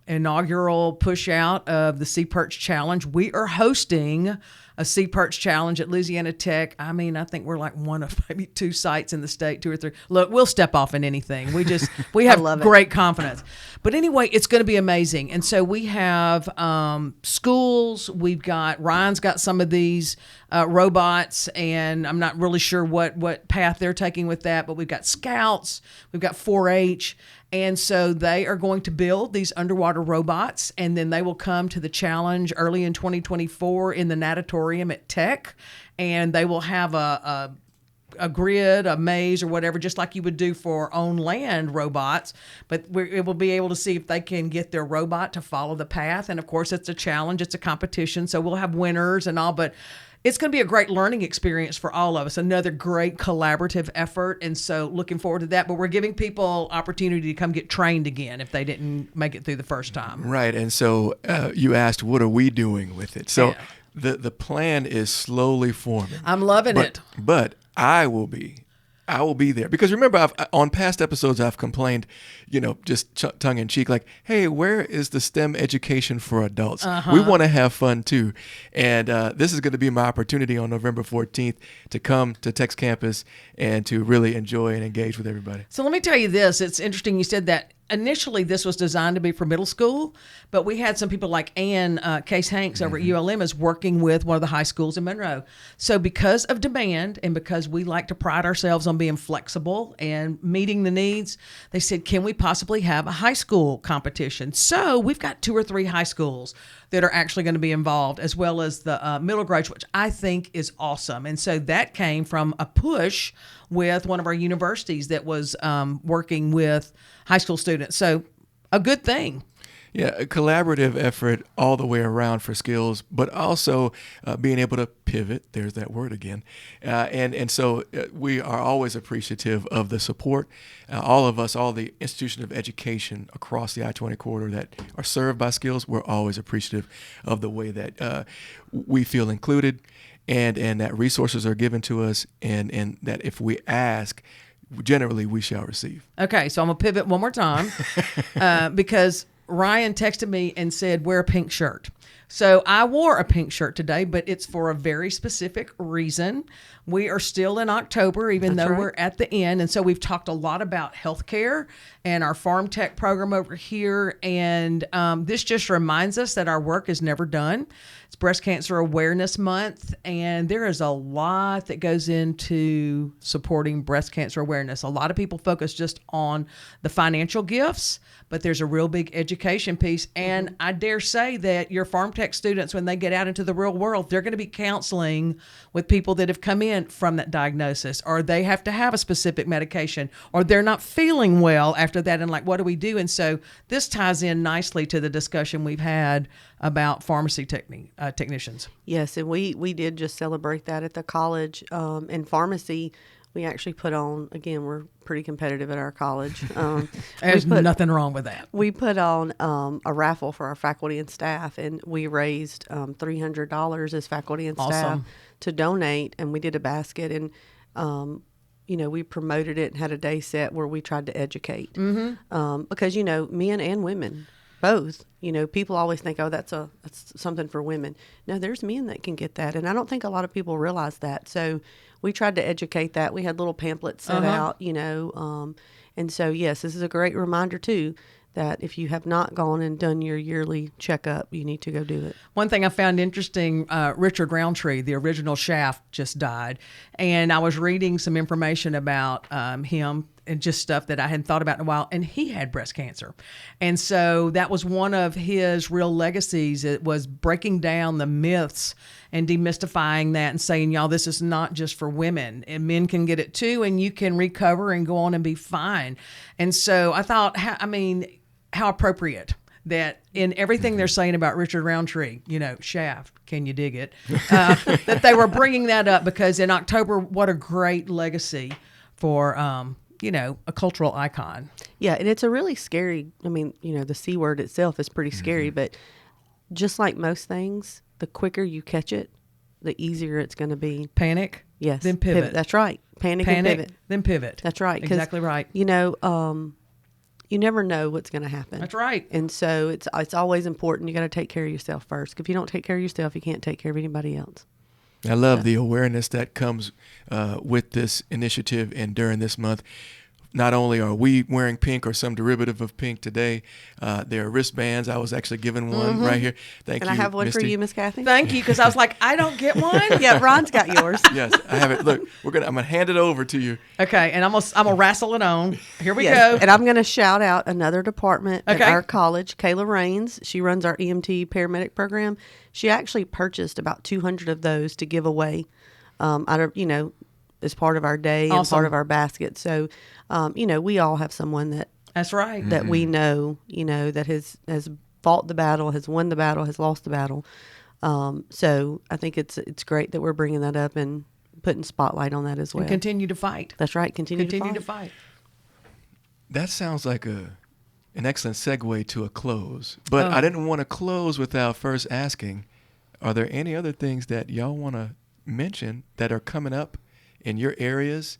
inaugural push out of the Sea Perch Challenge. We are hosting a Sea Perch Challenge at Louisiana Tech. I mean, I think we're like one of maybe 2 sites in the state, 2 or 3. Look, we'll step off in anything. We have great confidence. But anyway, it's going to be amazing. And so we have schools. Ryan's got some of these robots, and I'm not really sure what path they're taking with that, but we've got scouts, we've got 4-H. And so they are going to build these underwater robots, and then they will come to the challenge early in 2024 in the natatorium at Tech, and they will have a grid, a maze, or whatever, just like you would do for on-land robots. But it will be able to see if they can get their robot to follow the path. And, of course, it's a challenge. It's a competition, so we'll have winners and all. But it's going to be a great learning experience for all of us, another great collaborative effort. And so looking forward to that. But we're giving people opportunity to come get trained again if they didn't make it through the first time. Right. And so you asked, what are we doing with it? So the plan is slowly forming. I'm loving it. But I will be there, because remember, on past episodes I've complained, just tongue in cheek, like, hey, where is the STEM education for adults? We want to have fun too, and this is going to be my opportunity on November 14th to come to Tech's campus and to really enjoy and engage with everybody. So let me tell you this. It's interesting you said that. Initially, this was designed to be for middle school, but we had some people like Ann Case Hanks over at ULM is working with one of the high schools in Monroe. So because of demand and because we like to pride ourselves on being flexible and meeting the needs, they said, can we possibly have a high school competition? So we've got 2 or 3 high schools that are actually going to be involved, as well as the middle grades, which I think is awesome. And so that came from a push with one of our universities that was working with high school students. So a good thing. Yeah, a collaborative effort all the way around for SCILS, but also being able to pivot. There's that word again. And so we are always appreciative of the support. All of us, all the institutions of education across the I-20 corridor that are served by SCILS, we're always appreciative of the way that we feel included and that resources are given to us, and that if we ask, generally we shall receive. Okay, so I'm going to pivot one more time because Ryan texted me and said, wear a pink shirt. So I wore a pink shirt today, but it's for a very specific reason. We are still in October, even though we're at the end. And so we've talked a lot about healthcare and our farm tech program over here. And this just reminds us that our work is never done. It's Breast Cancer Awareness Month, and there is a lot that goes into supporting breast cancer awareness. A lot of people focus just on the financial gifts, but there's a real big education piece. And I dare say that your farm tech students, when they get out into the real world, they're going to be counseling with people that have come in from that diagnosis, or they have to have a specific medication, or they're not feeling well after that. And like, what do we do? And so this ties in nicely to the discussion we've had about pharmacy technicians. Yes, and we did just celebrate that at the college. In pharmacy, we actually put on, again, we're pretty competitive at our college. There's nothing wrong with that. We put on a raffle for our faculty and staff, and we raised $300 as faculty and staff to donate, and we did a basket, and we promoted it and had a day set where we tried to educate. Because, men and women, both, people always think, oh, that's something for women. No, there's men that can get that. And I don't think a lot of people realize that. So we tried to educate that. We had little pamphlets set out, and And so, yes, this is a great reminder too, that if you have not gone and done your yearly checkup, you need to go do it. One thing I found interesting, Richard Roundtree, the original Shaft, just died. And I was reading some information about him and just stuff that I hadn't thought about in a while. And he had breast cancer. And so that was one of his real legacies. It was breaking down the myths and demystifying that and saying, y'all, this is not just for women. And men can get it too, and you can recover and go on and be fine. And so I thought, how appropriate that in everything they're saying about Richard Roundtree, Shaft, can you dig it? That they were bringing that up, because in October, what a great legacy for, a cultural icon. Yeah, and it's a really scary, the C word itself is pretty scary, but just like most things, the quicker you catch it, the easier it's going to be. Panic. Yes. Then pivot. That's right. Panic and pivot. Then pivot. That's right. Exactly right. You never know what's going to happen. That's right. And so it's always important. You got to take care of yourself first. If you don't take care of yourself, you can't take care of anybody else. I love the awareness that comes with this initiative and during this month. Not only are we wearing pink or some derivative of pink today, there are wristbands. I was actually given one right here. Thank you, And I have one Misty. for you, Miss Cathi. Thank you, because I was like, I don't get one. Yeah, Ron's got yours. Yes, I have it. Look, I'm gonna hand it over to you. Okay, and I'm gonna wrestle it on. Here we Yes. go. And I'm going to shout out another department at Okay. our college, Kayla Raines. She runs our EMT paramedic program. She actually purchased about 200 of those to give away out of, as part of our day and Awesome. part of our basket. So, we all have someone That's right. that we know, that has fought the battle, has won the battle, has lost the battle. So I think it's great that we're bringing that up and putting spotlight on that as well. And continue to fight. That's right. Continue to fight. That sounds like an excellent segue to a close. But I didn't want to close without first asking, are there any other things that y'all want to mention that are coming up in your areas,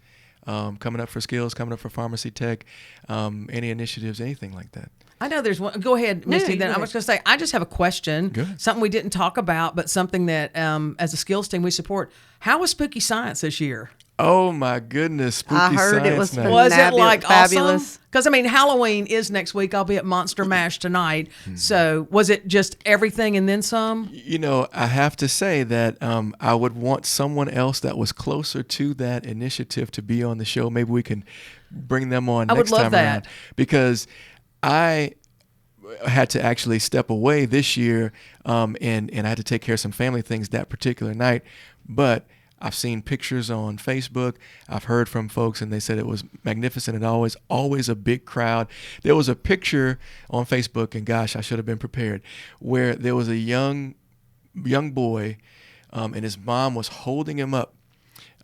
coming up for SCILS, coming up for pharmacy tech, any initiatives, anything like that? I know there's one. Go ahead, Misty. you Then go I was going to say, I just have a question. Good. Something we didn't talk about, but something that as a SCILS team we support. How was Spooky Science this year? Oh my goodness, Spooky I heard it was Science Night. Was it like fabulous. awesome? Because Halloween is next week. I'll be at Monster Mash tonight. So was it just everything and then some? I have to say that I would want someone else that was closer to that initiative to be on the show. Maybe we can bring them on I would next love time that. around. Because I had to actually step away this year and I had to take care of some family things that particular night. But I've seen pictures on Facebook. I've heard from folks, and they said it was magnificent and always a big crowd. There was a picture on Facebook, and gosh, I should have been prepared, where there was a young boy, and his mom was holding him up,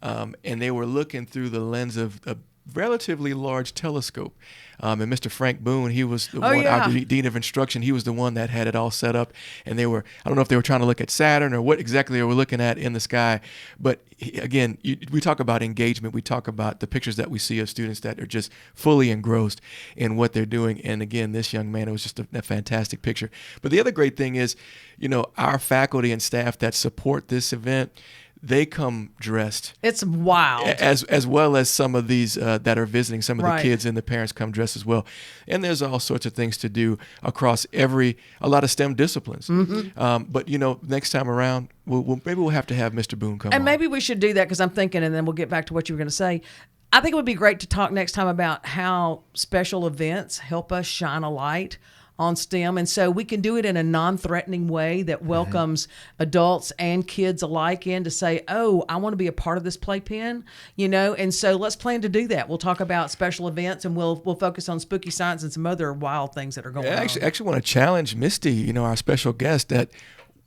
and they were looking through the lens of a relatively large telescope. And Mr. Frank Boone, he was the one, yeah. our dean of instruction. He was the one that had it all set up. And I don't know if they were trying to look at Saturn or what exactly they were looking at in the sky. But again, we talk about engagement. We talk about the pictures that we see of students that are just fully engrossed in what they're doing. And again, this young man, it was just a fantastic picture. But the other great thing is, our faculty and staff that support this event, they come dressed. It's wild. As well as some of these that are visiting, some of Right. the kids and the parents come dressed as well. And there's all sorts of things to do across a lot of STEM disciplines. But, next time around, maybe we'll have to have Mr. Boone come And on. maybe we should do that, because I'm thinking, and then we'll get back to what you were going to say. I think it would be great to talk next time about how special events help us shine a light on STEM. And so we can do it in a non-threatening way that welcomes adults and kids alike in to say, oh, I want to be a part of this playpen, and so let's plan to do that. We'll talk about special events, and we'll focus on Spooky Science and some other wild things that are going on. I actually want to challenge Misty, our special guest, that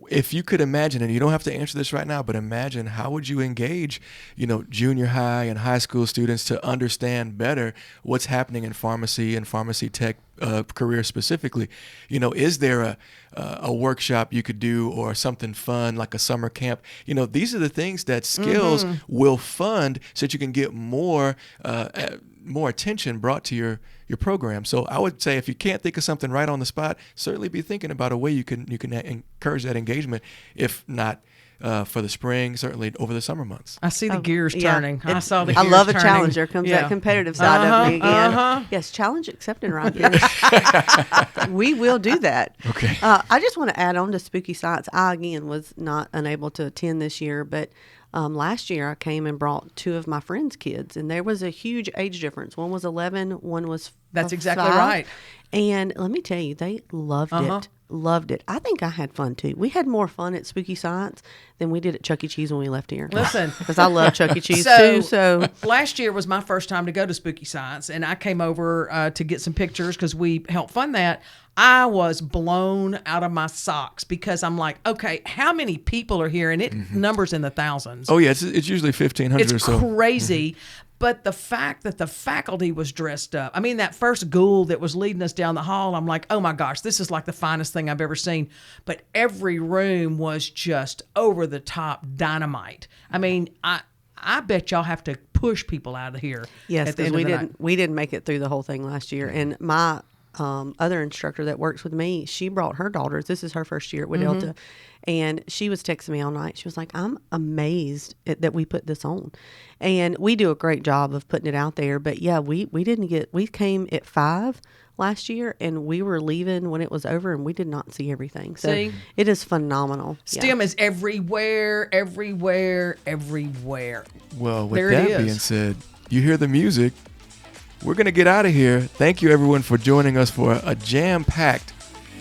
if you could imagine, and you don't have to answer this right now, but imagine how would you engage, junior high and high school students to understand better what's happening in pharmacy and pharmacy tech career specifically. Is there a workshop you could do or something fun like a summer camp? These are the things that SCILS will fund so that you can get more more attention brought to your program. So I would say if you can't think of something right on the spot, certainly be thinking about a way you can encourage that engagement, if not for the spring, certainly over the summer months. I see the gears yeah. turning. I saw the I gears love a turning. challenge. There comes that competitive side of me again. Yes, challenge accepted, right here. We will do that. Okay. I just want to add on to Spooky Science. I, again, was not unable to attend this year, but last year I came and brought 2 of my friends' kids, and there was a huge age difference. One was 11, one was That's exactly 5. right. And let me tell you, they loved it. Loved it. I think I had fun too. We had more fun at Spooky Science than we did at Chuck E. Cheese when we left here. Listen, because I love Chuck E. Cheese too. So last year was my first time to go to Spooky Science, and I came over to get some pictures because we helped fund that. I was blown out of my socks because I'm like, okay, how many people are here? And it numbers in the thousands. Oh yeah, it's usually 1,500 or so. It's crazy. But the fact that the faculty was dressed up, I mean, that first ghoul that was leading us down the hall, I'm like, oh my gosh, this is like the finest thing I've ever seen. But every room was just over the top dynamite. I mean, I bet y'all have to push people out of here. yes, at the because end of the night. we didn't make it through the whole thing last year. And my other instructor that works with me, she brought her daughters. This is her first year at Delta. And she was texting me all night. She was like, I'm amazed that we put this on. And we do a great job of putting it out there. But yeah, we came at 5 last year, and we were leaving when it was over, and we did not see everything. So See? it is phenomenal. STEM is everywhere, everywhere, everywhere. Well, with There it that is. being said, you hear the music. We're going to get out of here. Thank you, everyone, for joining us for a jam-packed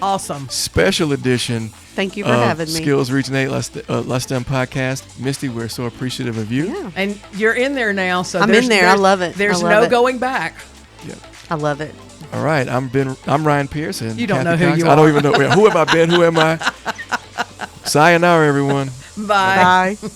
Awesome. special edition Thank you for of having me. Skills Region 8 LaSTEM podcast. Misty, we're so appreciative of you. Yeah, And you're in there now, so I'm in there. I love it. There's I love no it. going back. Yep. I love it. All right. I'm Ryan Pierce. And You don't Cathi know who Cox. you I don't are. even know. Who have I been? Who am I? Sayonara, everyone. Bye. Bye.